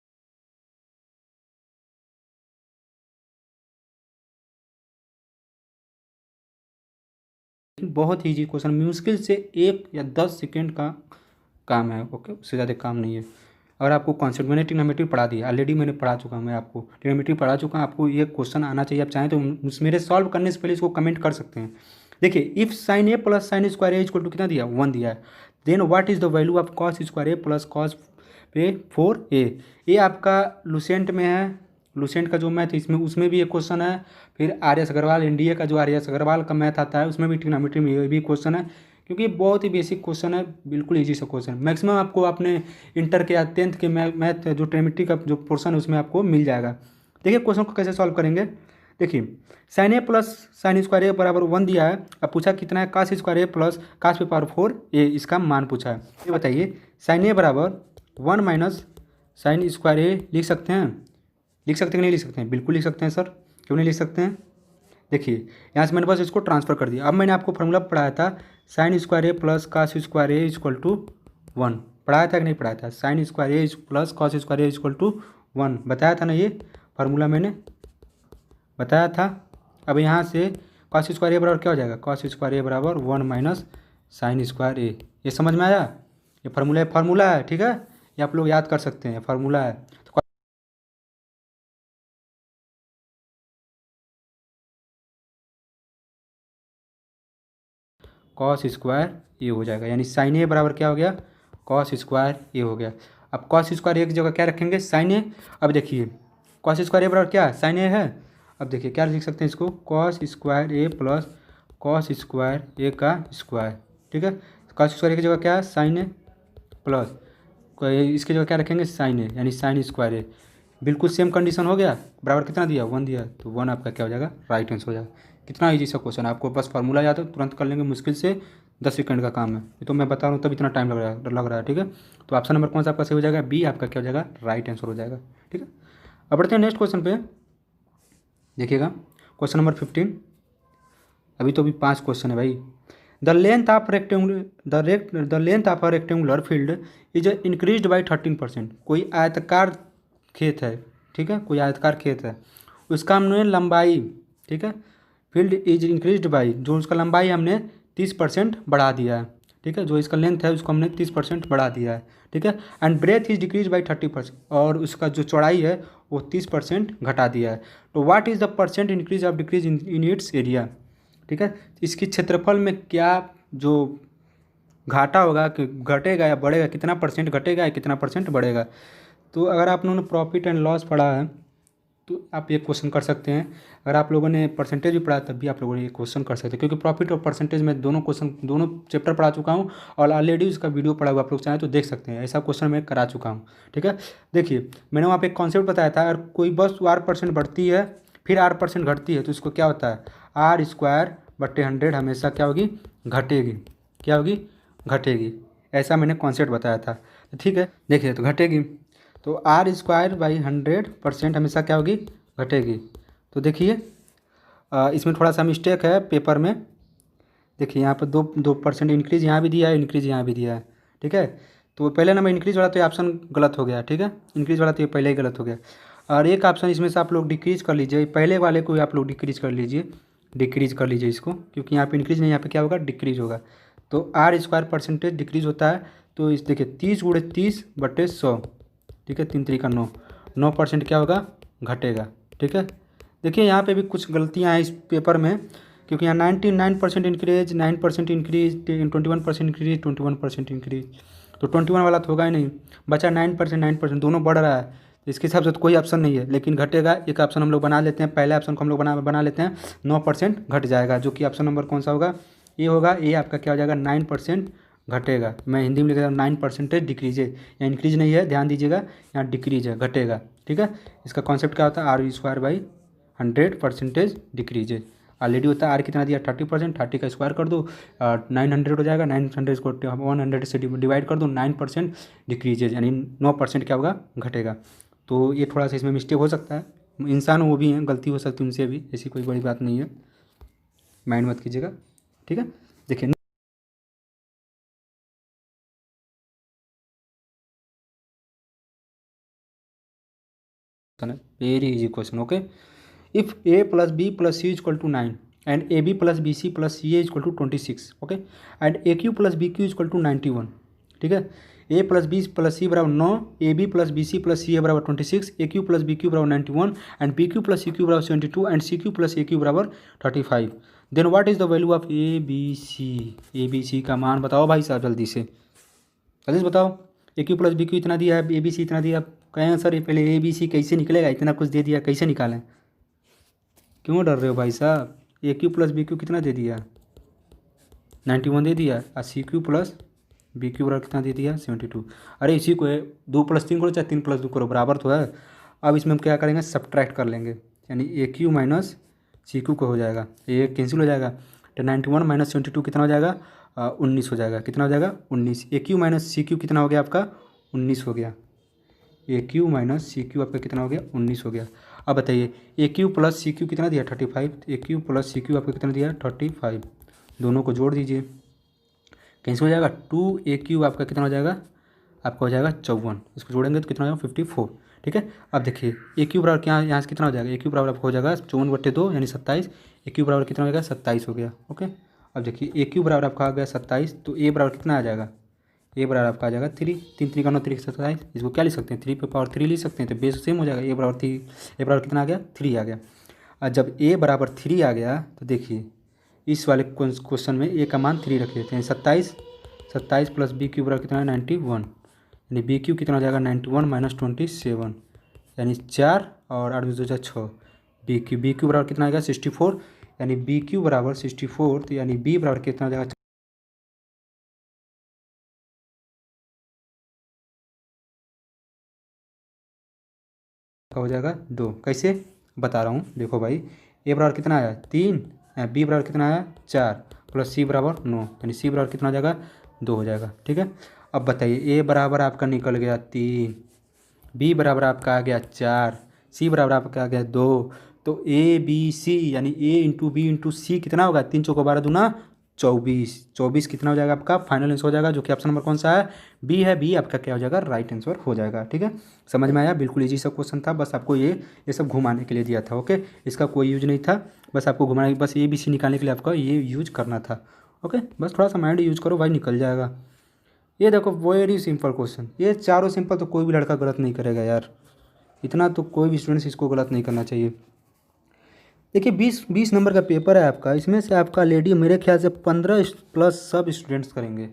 बहुत ही ईजी क्वेश्चन, मुश्किल से 1 या 10 सेकेंड का काम है, ओके, उससे ज़्यादा काम नहीं है। अगर आपको कॉन्सेप्ट, मैंने ट्रिग्नोमेट्री पढ़ा दिया ऑलरेडी, मैंने पढ़ा चुका हूँ, मैं आपको ट्रिग्नोमेट्री पढ़ा चुका हूँ, आपको ये क्वेश्चन आना चाहिए, आप चाहें तो मेरे सॉल्व करने से पहले इसको कमेंट कर सकते हैं। देखिए, if sine A plus sine square A equal to कितना दिया, 1 दिया है, then what is the value of cos square A plus cos पे 4a, ये आपका लुसेंट में है, लुसेंट का जो मैथ इसमें, उसमें भी एक क्वेश्चन है, फिर आर एस अग्रवाल एनडीए का जो आर एस अग्रवाल का मैथ आता है उसमें भी ट्रिग्नोमेट्री में ये भी क्वेश्चन है, क्योंकि बहुत ही बेसिक क्वेश्चन है, बिल्कुल इजी सा क्वेश्चन, मैक्सिमम आपको अपने इंटर के या 10th के मैथ जो ट्रिग्नोमेट्री का जो पोर्शन है उसमें आपको मिल जाएगा। देखिए क्वेश्चन को कैसे सॉल्व करेंगे। देखिए, sign A plus sine square ए बराबर 1 दिया है, अब पूछा कितना है, कास स्क्वायर ए प्लस कास पे पावर 4 ए, इसका मान पूछा है। ये बताइए, साइन ए बराबर 1 माइनस साइन स्क्वायर ए लिख सकते हैं, लिख सकते हैं कि नहीं लिख सकते हैं, बिल्कुल लिख सकते हैं सर, क्यों नहीं लिख सकते हैं, देखिए यहाँ से मैंने बस इसको ट्रांसफ़र कर दिया। अब मैंने आपको फॉर्मूला पढ़ाया था sine square A plus cos square A equal to 1, पढ़ाया था कि नहीं पढ़ाया था? Sine square A plus cos square A equal to 1 बताया था ना, ये फार्मूला मैंने बताया था। अब यहाँ से कॉस स्क्वायर ए बराबर क्या हो जाएगा? कॉस स्क्वायर ए बराबर 1 माइनस साइन स्क्वायर ए। ये समझ में आया? ये फार्मूला है, ठीक है, ये आप लोग याद कर सकते हैं, फार्मूला है। तो कॉस स्क्वायर ए हो जाएगा, यानी साइन ए बराबर क्या हो गया? कॉस स्क्वायर ए हो गया। अब कॉस स्क्वायर ए की जगह क्या रखेंगे? साइन ए। अब देखिए कॉस स्क्वायर ए बराबर क्या है? साइन ए है। अब देखिए क्या लिख सकते हैं इसको? Cos square A plus cos square ए का स्क्वायर, ठीक है। कॉस स्क्वायर ए की जगह क्या है? साइन ए प्लस इसकी जगह क्या रखेंगे? साइन ए, यानी साइन स्क्वायर ए। बिल्कुल सेम कंडीशन हो गया। बराबर कितना दिया? 1 दिया, तो 1 आपका क्या हो जाएगा? राइट आंसर हो जाएगा। कितना ईजी सा क्वेश्चन है, आपको बस फार्मूला याद है, तुरंत कर लेंगे, मुश्किल से 10 सेकंड का काम है। ये तो मैं बता रहा हूँ तब इतना टाइम लग रहा है, ठीक है। तो ऑप्शन नंबर कौन सा आपका सही हो जाएगा? बी आपका क्या हो जाएगा? राइट आंसर हो जाएगा, ठीक है। अब बढ़ते हैं नेक्स्ट क्वेश्चन पे। देखिएगा क्वेश्चन नंबर 15। अभी तो 5 क्वेश्चन है भाई। The length of a rectangular field is increased by 13%। कोई आयताकार खेत है, ठीक है, कोई आयताकार खेत है, उसका हमने लंबाई, ठीक है, फील्ड इज इंक्रीज्ड बाई, जो उसका लंबाई हमने 30% बढ़ा दिया है, ठीक है, जो इसका लेंथ है उसको हमने 30% बढ़ा दिया है, ठीक है। And breadth is decrease by 30%, और उसका जो चौड़ाई है वो 30% घटा दिया है। तो what is the percent increase of decrease in its area, ठीक है। इसकी क्षेत्रफल में क्या जो घाटा होगा, कि घटेगा या बढ़ेगा, कितना परसेंट घटेगा या कितना परसेंट बढ़ेगा। तो अगर आप लोगों ने प्रॉफिट एंड लॉस पढ़ा है तो आप ये क्वेश्चन कर सकते हैं। अगर आप लोगों ने परसेंटेज भी पढ़ा तब भी आप लोगों ने ये क्वेश्चन कर सकते हैं, क्योंकि प्रॉफिट और परसेंटेज में दोनों चैप्टर पढ़ा चुका हूँ, और ऑलरेडी उसका वीडियो पढ़ा हुआ आप लोग चाहें तो देख सकते हैं। ऐसा क्वेश्चन मैं करा चुका हूँ, ठीक है। देखिए मैंने वहाँ पे एक कॉन्सेप्ट बताया था, अगर कोई बस R% बढ़ती है फिर R% घटती है तो इसको क्या होता है? R²/100 हमेशा क्या होगी? घटेगी। क्या होगी? घटेगी। ऐसा मैंने कॉन्सेप्ट बताया था, तो ठीक है। देखिए तो घटेगी, तो R²/100% हमेशा क्या होगी? घटेगी। तो देखिए इसमें थोड़ा सा मिस्टेक है पेपर में। देखिए यहाँ पर 2% इंक्रीज़ यहाँ भी दिया है, इंक्रीज़ यहाँ भी दिया है, ठीक है। तो पहले नंबर इंक्रीज़ वाला तो ये ऑप्शन गलत हो गया, ठीक है, इंक्रीज़ वाला तो ये पहले ही गलत हो गया। और एक ऑप्शन इसमें से आप लोग डिक्रीज़ कर लीजिए, पहले वाले को आप लोग डिक्रीज़ कर लीजिए इसको, क्योंकि यहाँ पे इंक्रीज़ नहीं, यहाँ पे क्या होगा? डिक्रीज़ होगा। तो R² % डिक्रीज़ होता है, तो इस देखिए 30×30/100, ठीक है, 3 3 9, 9% क्या होगा? घटेगा, ठीक है। देखिए यहाँ पे भी कुछ गलतियाँ हैं इस पेपर में, क्योंकि यहाँ 99% इंक्रीज, 9% इंक्रीज, 21% इंक्रीज, 21% इंक्रीज, तो 21 वाला तो होगा ही नहीं, बचा 9% दोनों बढ़ रहा है, तो इसके हिसाब से तो कोई ऑप्शन नहीं है, लेकिन घटेगा। एक ऑप्शन हम लोग बना लेते हैं, पहले ऑप्शन को हम लोग बना लेते हैं, 9% घट जाएगा, जो कि ऑप्शन नंबर कौन सा होगा? ये होगा। ये आपका क्या हो जाएगा? 9% घटेगा। मैं हिंदी में लिख रहा हूँ 9% डिक्रीज है, यहाँ इंक्रीज नहीं है, ध्यान दीजिएगा, यहाँ डिक्रीज है, घटेगा, ठीक है। इसका कॉन्सेप्ट क्या होता है? R²/100% डिक्रीज है। ऑलरेडी होता है आर कितना दिया? 30%, 30 का स्क्वायर कर दो, 900 हो जाएगा, 900 को 100 से डिवाइड कर दो, 9% डिक्रीजेज, यानी 9% क्या होगा? घटेगा। तो ये थोड़ा सा इसमें मिस्टेक हो सकता है, इंसान वो भी हैं, गलती हो सकती है उनसे भी, ऐसी कोई बड़ी बात नहीं है, माइंड मत कीजिएगा, ठीक है। देखिए very easy question, okay. If A + B + C = 9 and AB + BC + CA = 26, okay, and AQ + BQ = 91, ठीक है। A + B + C = 9, AB + BC + CA = 26, AQ + BQ = 91 and BQ + CQ = 72 and CQ + AQ = 35। Then what is the value of ABC? ABC का मान बताओ भाई साहब, जल्दी से बताओ। AQ + BQ इतना दिया है, ABC इतना दिया, कहें सर ये पहले ABC कैसे निकलेगा? इतना कुछ दे दिया, कैसे निकालें? क्यों डर रहे हो भाई साहब? AQ + BQ कितना दे दिया? 91 दे दिया, और CQ + BQ बराबर कितना दे दिया? 72। अरे इसी को 2 + 3 करो चाहे 3 + 2 करो, बराबर तो है। अब इसमें हम क्या करेंगे? सब्ट्रैक्ट कर लेंगे, यानी AQ - CQ को हो जाएगा, ये कैंसिल हो जाएगा, तो 91 - 72 कितना हो जाएगा? 19 हो जाएगा। कितना हो जाएगा? 19। AQ - CQ कितना हो गया आपका? 19 हो गया। AQ - CQ आपका कितना हो गया? 19 हो गया। अब बताइए ए क्यू प्लस सी क्यू कितना दिया 35, ए क्यू प्लस सी क्यू आपको कितना दिया 35, दोनों को जोड़ दीजिए, कैंसिल हो जाएगा, 2 a³ आपका कितना हो जाएगा, आपका हो जाएगा 54, इसको जोड़ेंगे तो कितना हो जाएगा 54। ठीक है, अब देखिए a³ बराबर क्या यहाँ से कितना हो जाएगा, a³ बराबर आपको हो जाएगा 54/2 यानी 27, a³ बराबर कितना हो जाएगा 27 हो गया। ओके, अब देखिए a³ बराबर आपका आ गया 27, तो a बराबर कितना आ जाएगा, a बराबर आपका आ जाएगा 3, 3 3 का 9 3 27, इसको क्या लिख सकते हैं 3 पे पावर 3 लिख सकते हैं, तो बेस सेम हो जाएगा, a बराबर 3, a बराबर कितना आ गया 3 आ गया। और जब a बराबर 3 आ गया तो देखिए इस वाले क्वेश्चन में a का मान 3 रख देते हैं, 27 प्लस b³ बराबर कितना है 91, यानी b³ कितना हो जाएगा 91 माइनस 27, यानी 4 और 8 2 6, b³ बराबर कितना आएगा 64, यानी b³ बराबर 64, तो यानी b बराबर कितना हो जाएगा हो जाएगा 2। कैसे बता रहा हूँ, देखो भाई a बराबर कितना आया 3, b बराबर कितना आया 4 प्लस c बराबर 9, यानी c बराबर कितना हो जाएगा 2 हो जाएगा। ठीक है, अब बताइए a बराबर आपका निकल गया 3, b बराबर आपका आ गया 4, c बराबर आपका आ गया 2, तो a b c यानी a इंटू बी इंटू सी कितना होगा 3 चौको 12 दूना 24 कितना हो जाएगा आपका फाइनल आंसर हो जाएगा, जो कि ऑप्शन नंबर कौन सा है बी है, बी आपका क्या हो जाएगा राइट आंसर हो जाएगा। ठीक है, समझ में आया, बिल्कुल इजी सा क्वेश्चन था, बस आपको ये सब घुमाने के लिए दिया था। ओके, इसका कोई यूज नहीं था, बस आपको घुमाने, बस ए बी सी निकालने के लिए आपका ये यूज करना था। ओके, बस थोड़ा सा माइंड यूज करो भाई, निकल जाएगा। ये देखो वेरी सिंपल क्वेश्चन, ये चारों सिंपल, तो कोई भी लड़का गलत नहीं करेगा यार, इतना तो कोई भी स्टूडेंट्स इसको गलत नहीं करना चाहिए। देखिए 20 नंबर का पेपर है आपका, इसमें से आपका लेडी मेरे ख्याल से 15 प्लस सब स्टूडेंट्स करेंगे,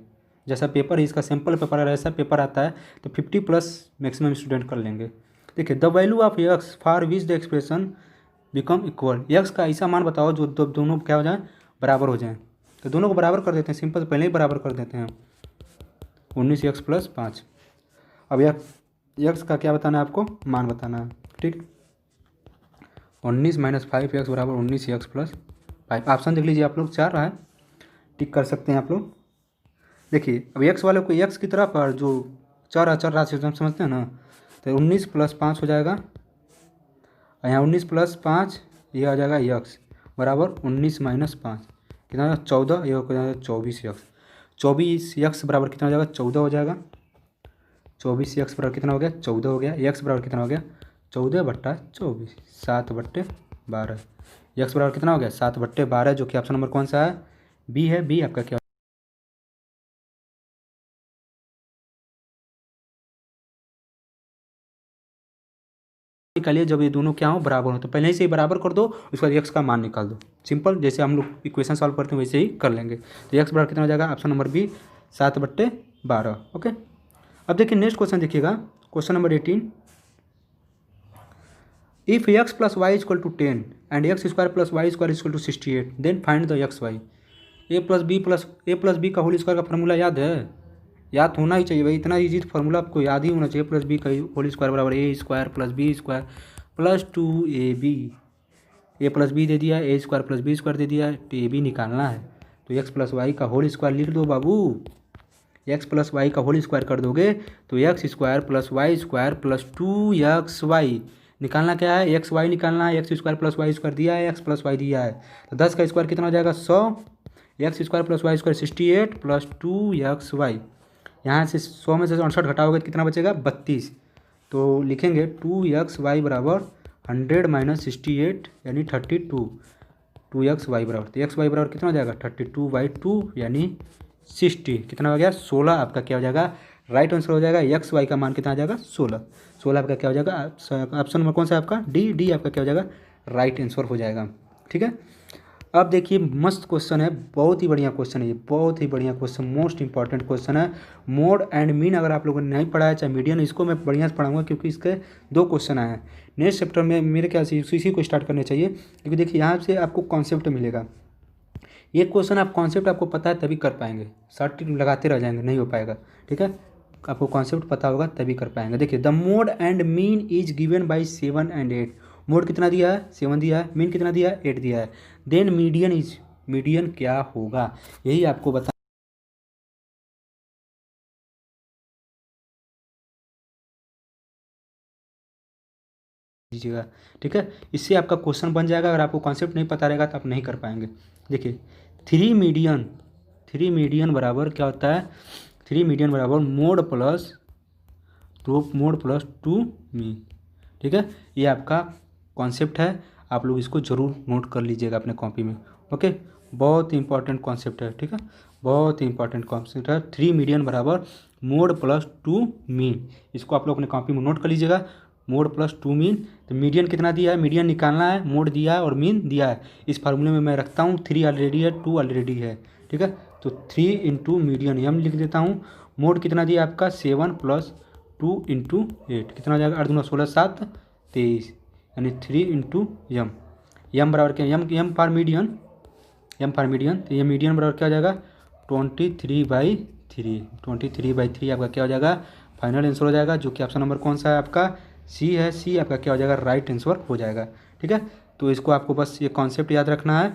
जैसा पेपर है इसका सैम्पल पेपर है, ऐसा पेपर आता है तो 50 प्लस मैक्सिमम स्टूडेंट कर लेंगे। देखिए the value of x for which the expression become equal, x का ऐसा मान बताओ जो दोनों क्या हो जाए बराबर हो जाए, तो दोनों को बराबर कर देते हैं, सिंपल पहले ही बराबर कर देते हैं 19x + 5। अब एक्स का क्या बताना है आपको, मान बताना है। ठीक, 19 - 5x बराबर 19x + 5, ऑप्शन देख लीजिए आप लोग, 4 है, टिक कर सकते हैं आप लोग। देखिए अब एक्स वाले को एक्स की तरफ और जो चर अचर राशि हम समझते हैं ना, तो 19 + 5 हो जाएगा, और यहाँ 19 + 5 ये आ जाएगा एक्स बराबर 19 - 5 कितना 14, ये हो जाएगा 24x, 24x बराबर कितना हो जाएगा 14 हो जाएगा, 24x बराबर कितना हो गया 14 हो गया, x बराबर कितना हो गया 14/24, 7/12, x बराबर कितना हो गया 7/12, जो कि ऑप्शन नंबर कौन सा है बी है, बी आपका क्या निकालिए, जब ये दोनों क्या हो बराबर हो, तो पहले ही से ही बराबर कर दो, उसके बाद एक्स का मान निकाल दो, सिंपल, जैसे हम लोग इक्वेशन सॉल्व करते हैं वैसे ही कर लेंगे। तो एक्स बराबर कितना हो जाएगा ऑप्शन नंबर बी 7/12। ओके, अब देखिए नेक्स्ट क्वेश्चन देखिएगा, question number 18, if x + y = 10 and x² + y² = 68 देन find the X Y. a + b का होल स्क्वायर का फॉर्मूला याद है, याद होना ही चाहिए भाई, इतना इजी फार्मूला आपको याद ही होना चाहिए, +b का होल स्क्वायर बराबर a² + b² + 2ab, a + b दे दिया, a² + b² दे दिया, तो ab निकालना है, तो x + y का होल स्क्वायर लिख दो बाबू, x + y का होल स्क्वायर कर दोगे तो x² + y² + 2xy, निकालना क्या है एक्स वाई निकालना है, x² + y² दिया है, x + y दिया है, तो 10 का स्क्वायर कितना हो जाएगा 100, x² + y² 68 + 2xy, यहाँ से 100 में से 68 घटाओगे तो कितना बचेगा 32, तो लिखेंगे 2xy बराबर 100 - 68 यानी 32, 2xy बराबर, तो xy बराबर कितना हो जाएगा 32/2 यानी 60, कितना हो गया 16, आपका क्या हो जाएगा राइट आंसर हो जाएगा, एक्स वाई का मान कितना आ जाएगा 16 आपका क्या हो जाएगा ऑप्शन नंबर कौन सा है आपका डी आपका क्या हो जाएगा राइट आंसर हो जाएगा। ठीक है, अब देखिए मस्त क्वेश्चन है, बहुत ही बढ़िया क्वेश्चन है ये, बहुत ही बढ़िया क्वेश्चन, मोस्ट इंपॉर्टेंट क्वेश्चन है। मोड एंड मीन अगर आप लोगों ने नहीं पढ़ा है, चाहे मीडियन, इसको मैं बढ़िया से पढ़ाऊंगा क्योंकि इसके 2 क्वेश्चन आए हैं नेक्स्ट चैप्टर में, मेरे ख्याल से इसी को स्टार्ट करने चाहिए, क्योंकि देखिए यहाँ से आपको कॉन्सेप्ट मिलेगा, ये क्वेश्चन आप कॉन्सेप्ट आपको पता है तभी कर पाएंगे, शॉर्ट लगाते रह जाएंगे नहीं हो पाएगा। ठीक है, आपको कॉन्सेप्ट पता होगा तभी कर पाएंगे। देखिए the mode and mean is given by 7 and 8, mode कितना दिया है 7 दिया है, मीन कितना दिया है 8 दिया है, देन मीडियन क्या होगा, यही आपको बता दीजिएगा, ठीक है। इससे आपका क्वेश्चन बन जाएगा। अगर आपको कॉन्सेप्ट नहीं पता रहेगा तो आप नहीं कर पाएंगे। देखिए 3 मीडियन बराबर क्या होता है, 3 मीडियन बराबर मोड प्लस 2 मी, ठीक है। ये आपका कॉन्सेप्ट है, आप लोग इसको ज़रूर नोट कर लीजिएगा अपने कॉपी में, ओके। बहुत इंपॉर्टेंट कॉन्सेप्ट है, ठीक है, बहुत इंपॉर्टेंट कॉन्सेप्ट है। 3 मीडियन बराबर मोड प्लस 2 मीन, इसको आप लोग अपने कॉपी में नोट कर लीजिएगा। मोड प्लस 2 मीन, तो मीडियन कितना दिया है, मीडियन निकालना है, मोड दिया है और मीन दिया है। इस फार्मूले में मैं रखता हूँ 3 ऑलरेडी है, 2 ऑलरेडी है, ठीक है। तो 3 इंटू मीडियन यम लिख देता हूँ। मोड कितना दिया आपका 7 प्लस 2 इंटू 8 कितना हो जाएगा, 8 दूना 16 7 23, यानी 3 इंटू यम। यम बराबर क्या, यम फॉर मीडियन, तो ये मीडियन बराबर क्या हो जाएगा 23/3, 23/3 आपका क्या हो जाएगा फाइनल आंसर हो जाएगा, जो कि ऑप्शन नंबर कौन सा है आपका सी है। सी आपका क्या हो जाएगा राइट आंसर हो जाएगा, ठीक है। तो इसको आपको बस ये कॉन्सेप्ट याद रखना है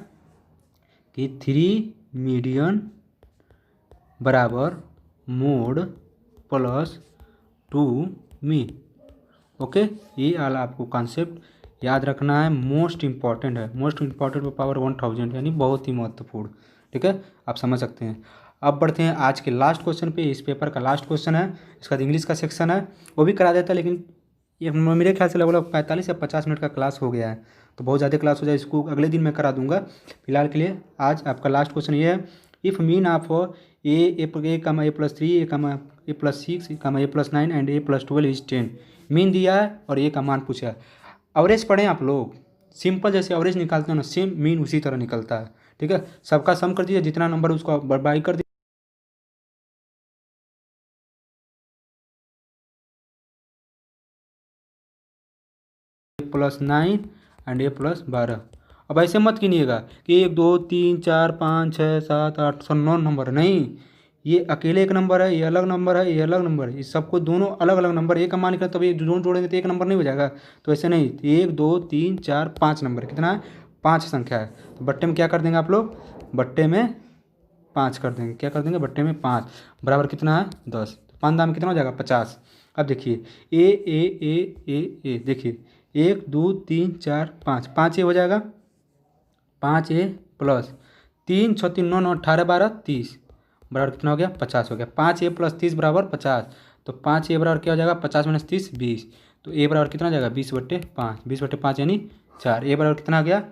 कि 3 मीडियन बराबर मोड प्लस 2 मीन, ओके। ये वाला आपको कॉन्सेप्ट याद रखना है, मोस्ट इंपॉर्टेंट है, मोस्ट इंपॉर्टेंट पावर 1000, यानी बहुत ही महत्वपूर्ण, ठीक है, आप समझ सकते हैं। अब बढ़ते हैं आज के लास्ट क्वेश्चन पे। इस पेपर का लास्ट क्वेश्चन है, इसका इंग्लिश का सेक्शन है, वो भी करा देता है, लेकिन ये मेरे ख्याल से लगभग 45 या 50 मिनट का क्लास हो गया है, तो बहुत ज़्यादा क्लास हो जाए, इसको अगले दिन मैं करा दूंगा। फिलहाल के लिए आज आपका लास्ट क्वेश्चन ये है, if mean of A plus 3 A plus 6 A plus 9 and A plus 12 is 10, mean दिया है और ए का मान पूछा है। एवरेज पढ़ें आप लोग, सिंपल जैसे एवरेज निकालते हैं ना, सेम मीन उसी तरह निकलता है, ठीक है। सबका सम कर दीजिए, जितना नंबर उसको बाई कर दीजिए, प्लस 9 एंड ए प्लस 12। अब ऐसे मत गिनिएगा कि 1 2 3 4 5 6 7 8 9 नंबर, नहीं, ये अकेले एक नंबर है, ये अलग नंबर है, ये अलग नंबर है, इस सबको दोनों अलग अलग नंबर एक का मान निकला, तब ये दोनों जोड़ेंगे तो एक नंबर नहीं हो जाएगा। तो ऐसे नहीं, 1 2 3 4 5 नंबर, कितना है 5 संख्या है। तो बट्टे में क्या कर देंगे आप लोग, बट्टे में 5 कर देंगे, क्या कर देंगे बट्टे में 5 बराबर कितना है 10, 5 दाम कितना हो जाएगा 50। अब देखिए ए देखिए 1 2 3 4 5, 5 ए हो जाएगा, 5 ए प्लस 3 6 3 9 9 18 12 30 बराबर कितना हो गया 50 हो गया। 5 ए प्लस 30 बराबर 50, तो 5 ए बराबर क्या हो जाएगा 50 माइनस 30 20, तो ए बराबर कितना हो जाएगा 20/5, 20/5 यानी 4, ए बराबर कितना आ गया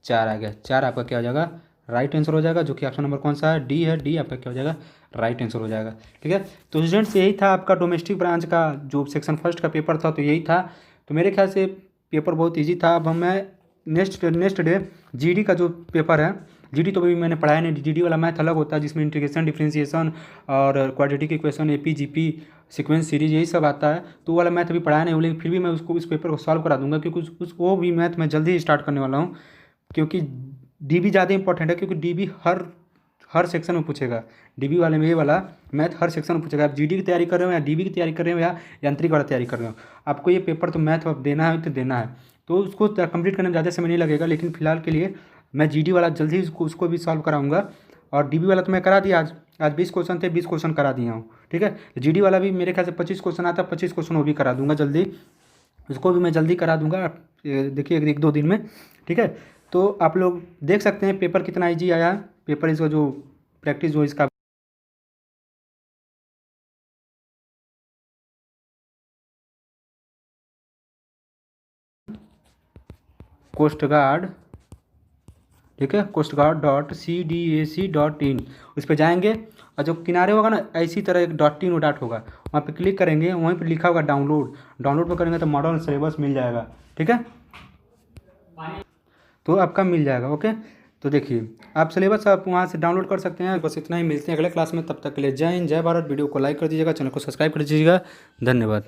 4 आ गया। 4 आपका क्या हो जाएगा राइट आंसर हो जाएगा, जो कि ऑप्शन नंबर कौन सा है डी है। डी आपका क्या हो जाएगा राइट आंसर हो जाएगा, ठीक है। तो स्टूडेंट्स यही था आपका डोमेस्टिक ब्रांच का जो सेक्शन फर्स्ट का पेपर था, तो यही था। तो मेरे ख्याल से पेपर बहुत ईजी था। अब मैं नेक्स्ट डे जीडी का जो पेपर है, जीडी तो अभी मैंने पढ़ाया नहीं, जीडी वाला मैथ अलग होता है, जिसमें इंटीग्रेशन डिफरेंशिएशन और quadratic equation AP GP sequence series यही सब आता है। तो वो वाला मैथ अभी पढ़ाया नहीं हूँ, लेकिन फिर भी मैं उसको इस पेपर को सॉल्व करा दूंगा, क्योंकि वो भी मैथ मैं जल्दी ही स्टार्ट करने वाला हूँ, क्योंकि डीबी ज़्यादा इंपॉर्टेंट है, क्योंकि डीबी हर सेक्शन में पूछेगा। डीबी वाले में ये वाला मैथ हर सेक्शन में पूछेगा। आप जीडी की तैयारी कर रहे हो या डीबी की तैयारी कर रहे हो या यांत्रिक वाला तैयारी कर रहे हो, आपको ये पेपर तो मैथ अब देना है तो देना है, तो उसको कंप्लीट करने में ज़्यादा समय नहीं लगेगा। लेकिन फिलहाल के लिए मैं जीडी वाला जल्दी ही उसको भी सॉल्व कराऊंगा, और डीबी वाला तो मैं करा दिया। आज 20 क्वेश्चन थे, 20 क्वेश्चन करा दिया हूँ, ठीक है। जीडी वाला भी मेरे ख्याल से 25 क्वेश्चन आता है, 25 क्वेश्चन वो भी करा दूंगा जल्दी, उसको भी मैं जल्दी करा दूंगा, देखिए 1-2 दिन में, ठीक है। तो आप लोग देख सकते हैं पेपर कितना ईजी आया, पेपर इसका जो प्रैक्टिस जो इसका कोस्ट गार्ड, ठीक है, coastguard.cdac.in, उस पर जाएंगे और जो किनारे होगा ना ऐसी तरह एक .in और डॉट होगा, वहाँ पे क्लिक करेंगे, वहीं पे लिखा होगा डाउनलोड पर करेंगे तो मॉडल सिलेबस मिल जाएगा, ठीक है, तो आपका मिल जाएगा, ओके। तो देखिए आप सिलेबस आप वहाँ से डाउनलोड कर सकते हैं। बस इतना ही, मिलते हैं अगले क्लास में, तब तक के लिए जय हिंद जय भारत। वीडियो को लाइक कर दीजिएगा, चैनल को सब्सक्राइब कर दीजिएगा, धन्यवाद।